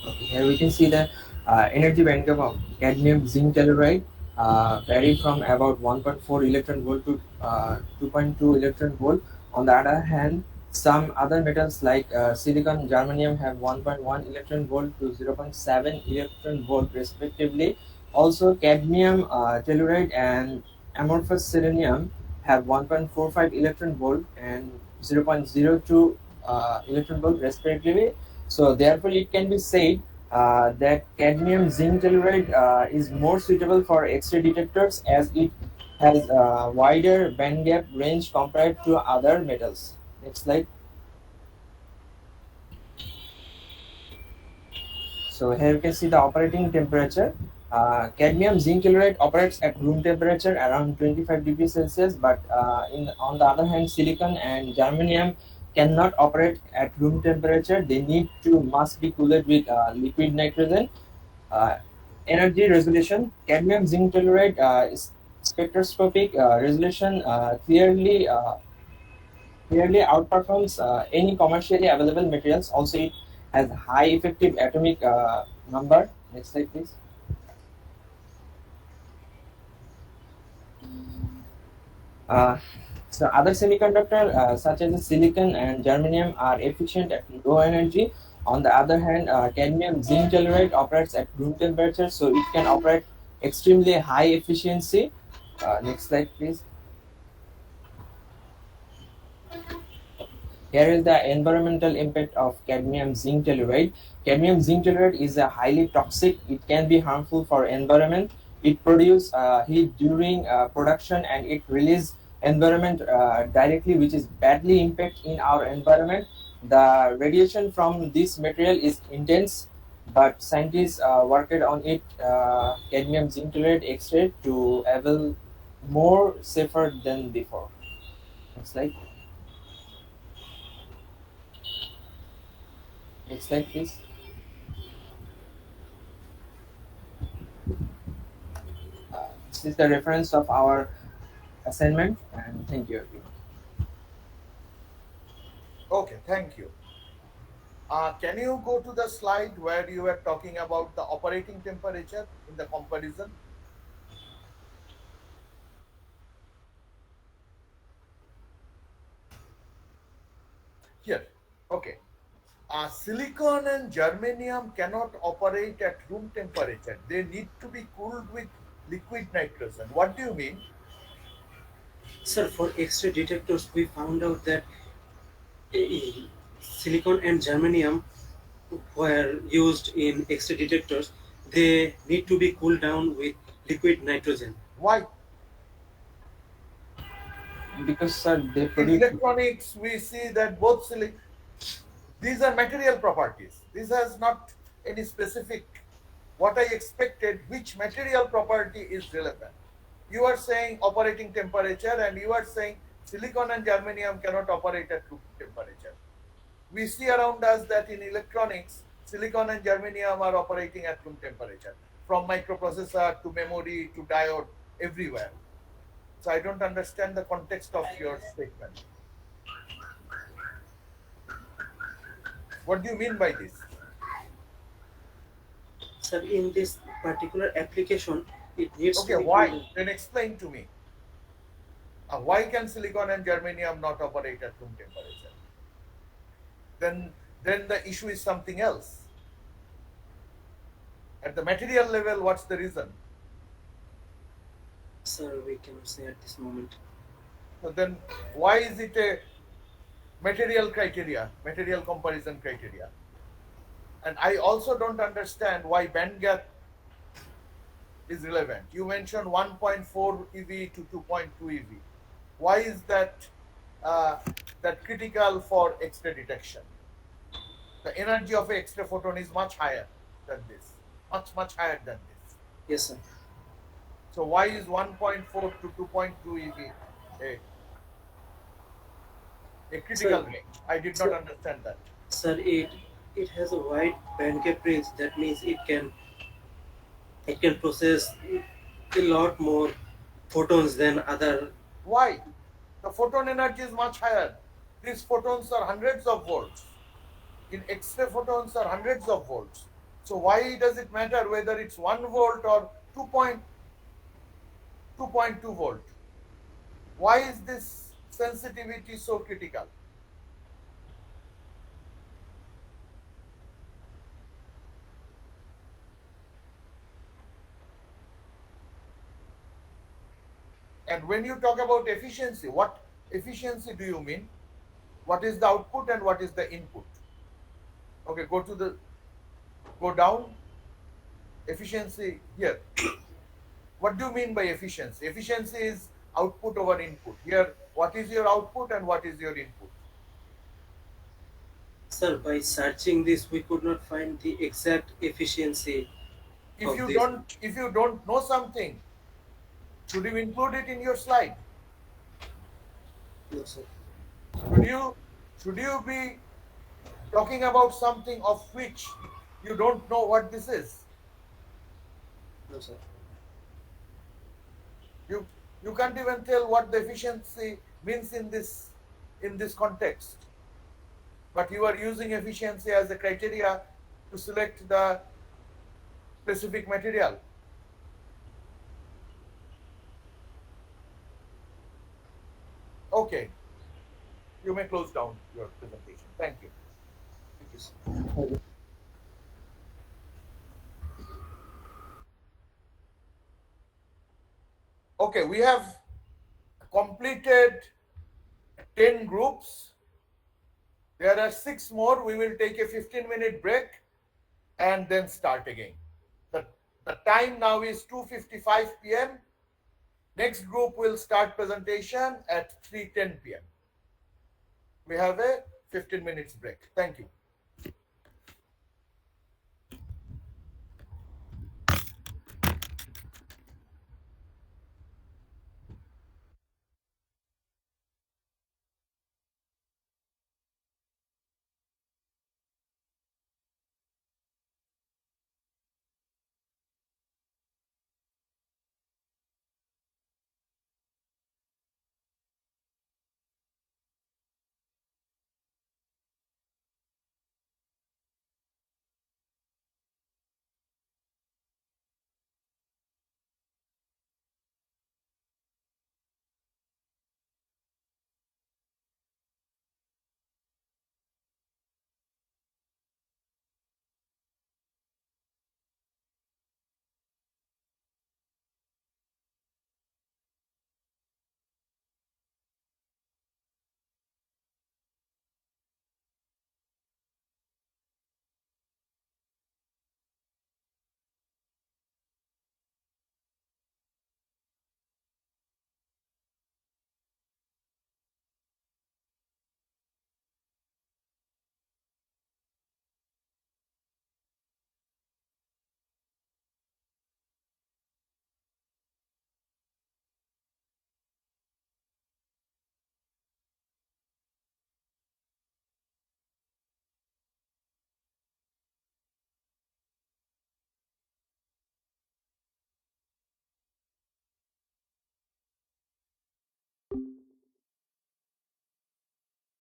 T: Okay, here we can see the energy bandgap of cadmium zinc telluride vary from about 1.4 electron volt to 2.2 electron volt. On the other hand, some other metals like silicon, germanium have 1.1 electron volt to 0.7 electron volt respectively. Also, cadmium telluride and amorphous selenium have 1.45 electron volt and 0.02 electron volt respectively. So therefore, it can be said that cadmium zinc telluride is more suitable for X-ray detectors as it has a wider band gap range compared to other metals. Next slide. So here you can see the operating temperature. Cadmium zinc telluride operates at room temperature around 25 degrees Celsius, but on the other hand, silicon and germanium cannot operate at room temperature. They must be cooled with liquid nitrogen. Uh, Energy resolution: cadmium zinc telluride spectroscopic resolution clearly outperforms any commercially available materials. Also, it has high effective atomic number. Next slide, please. Uh, so other semiconductor such as silicon and germanium are efficient at low energy. On the other hand, cadmium zinc telluride operates at room temperature, so it can operate extremely high efficiency. Next slide, please. Here is the environmental impact of cadmium zinc telluride. Cadmium zinc telluride is a highly toxic. It can be harmful for environment. It produces heat during production and it releases environment directly, which is badly impact in our environment. The radiation from this material is intense, but scientists worked on it cadmium zinc telluride X-ray to avail more safer than before. Next slide. Next slide, please. This is the reference of our assignment, and thank you everyone.
A: Okay, thank you. Can you go to the slide where you were talking about the operating temperature in the comparison? Here, okay. Silicon and germanium cannot operate at room temperature. They need to be cooled with liquid nitrogen. What do you mean?
S: Sir, for X-ray detectors, we found out that silicon and germanium were used in X-ray detectors. They need to be cooled down with liquid nitrogen.
A: Why?
T: Because they
A: In
T: produce.
A: electronics, we see that both these are material properties. This has not any specific. What I expected, which material property is relevant? You are saying operating temperature, and you are saying silicon and germanium cannot operate at room temperature. We see around us that in electronics, silicon and germanium are operating at room temperature, from microprocessor to memory to diode, everywhere. So I don't understand the context of your statement. What do you mean by this?
S: Sir, in this particular application, it needs
A: Okay,
S: to be
A: why?
S: used.
A: Then explain to me. Why can silicon and germanium not operate at room temperature? Then, then the issue is something else. At the material level, what's the reason?
S: Sir, we cannot say at this moment.
A: So then, why is it a material criteria, material comparison criteria? And I also don't understand why band gap is relevant. You mentioned 1.4 eV to 2.2 eV. Why is uh, that critical for X-ray detection? The energy of a X-ray photon is much higher than this, much higher than this.
S: Yes, sir.
A: So why is 1.4 to 2.2 eV a, a
S: Sir,
A: critical range? I did not
S: sir,
A: understand that.
S: sir, it has a wide band gap range. That means it can process a lot more photons than other.
A: Why? The photon energy is much higher. These photons are hundreds of volts. In X-ray photons are hundreds of volts. So why does it matter whether it's 1 volt or 2.2 volt? Why is this sensitivity so critical? And when you talk about efficiency, what efficiency do you mean? What is the output and what is the input? Okay, go down. Efficiency here. What do you mean by efficiency? Efficiency is output over input. Here, what is your output and what is your input?
S: Sir, by searching this, we could not find the exact efficiency
A: If
S: of
A: you
S: this.
A: don't know something, should you include it in your slide?
S: No, sir.
A: Should you should you be talking about something of which you don't know what this is?
S: No, sir.
A: You you can't even tell what the efficiency means in this context. But you are using efficiency as a criteria to select the specific material. Okay, you may close down your presentation. Thank you.
S: Thank you, sir.
A: Okay, we have completed 10 groups. There are 6 more. We will take a 15-minute break and then start again. The, the time now is 2:55 p.m. Next group will start presentation at 3:10 p.m. We have a 15 minutes break. Thank you.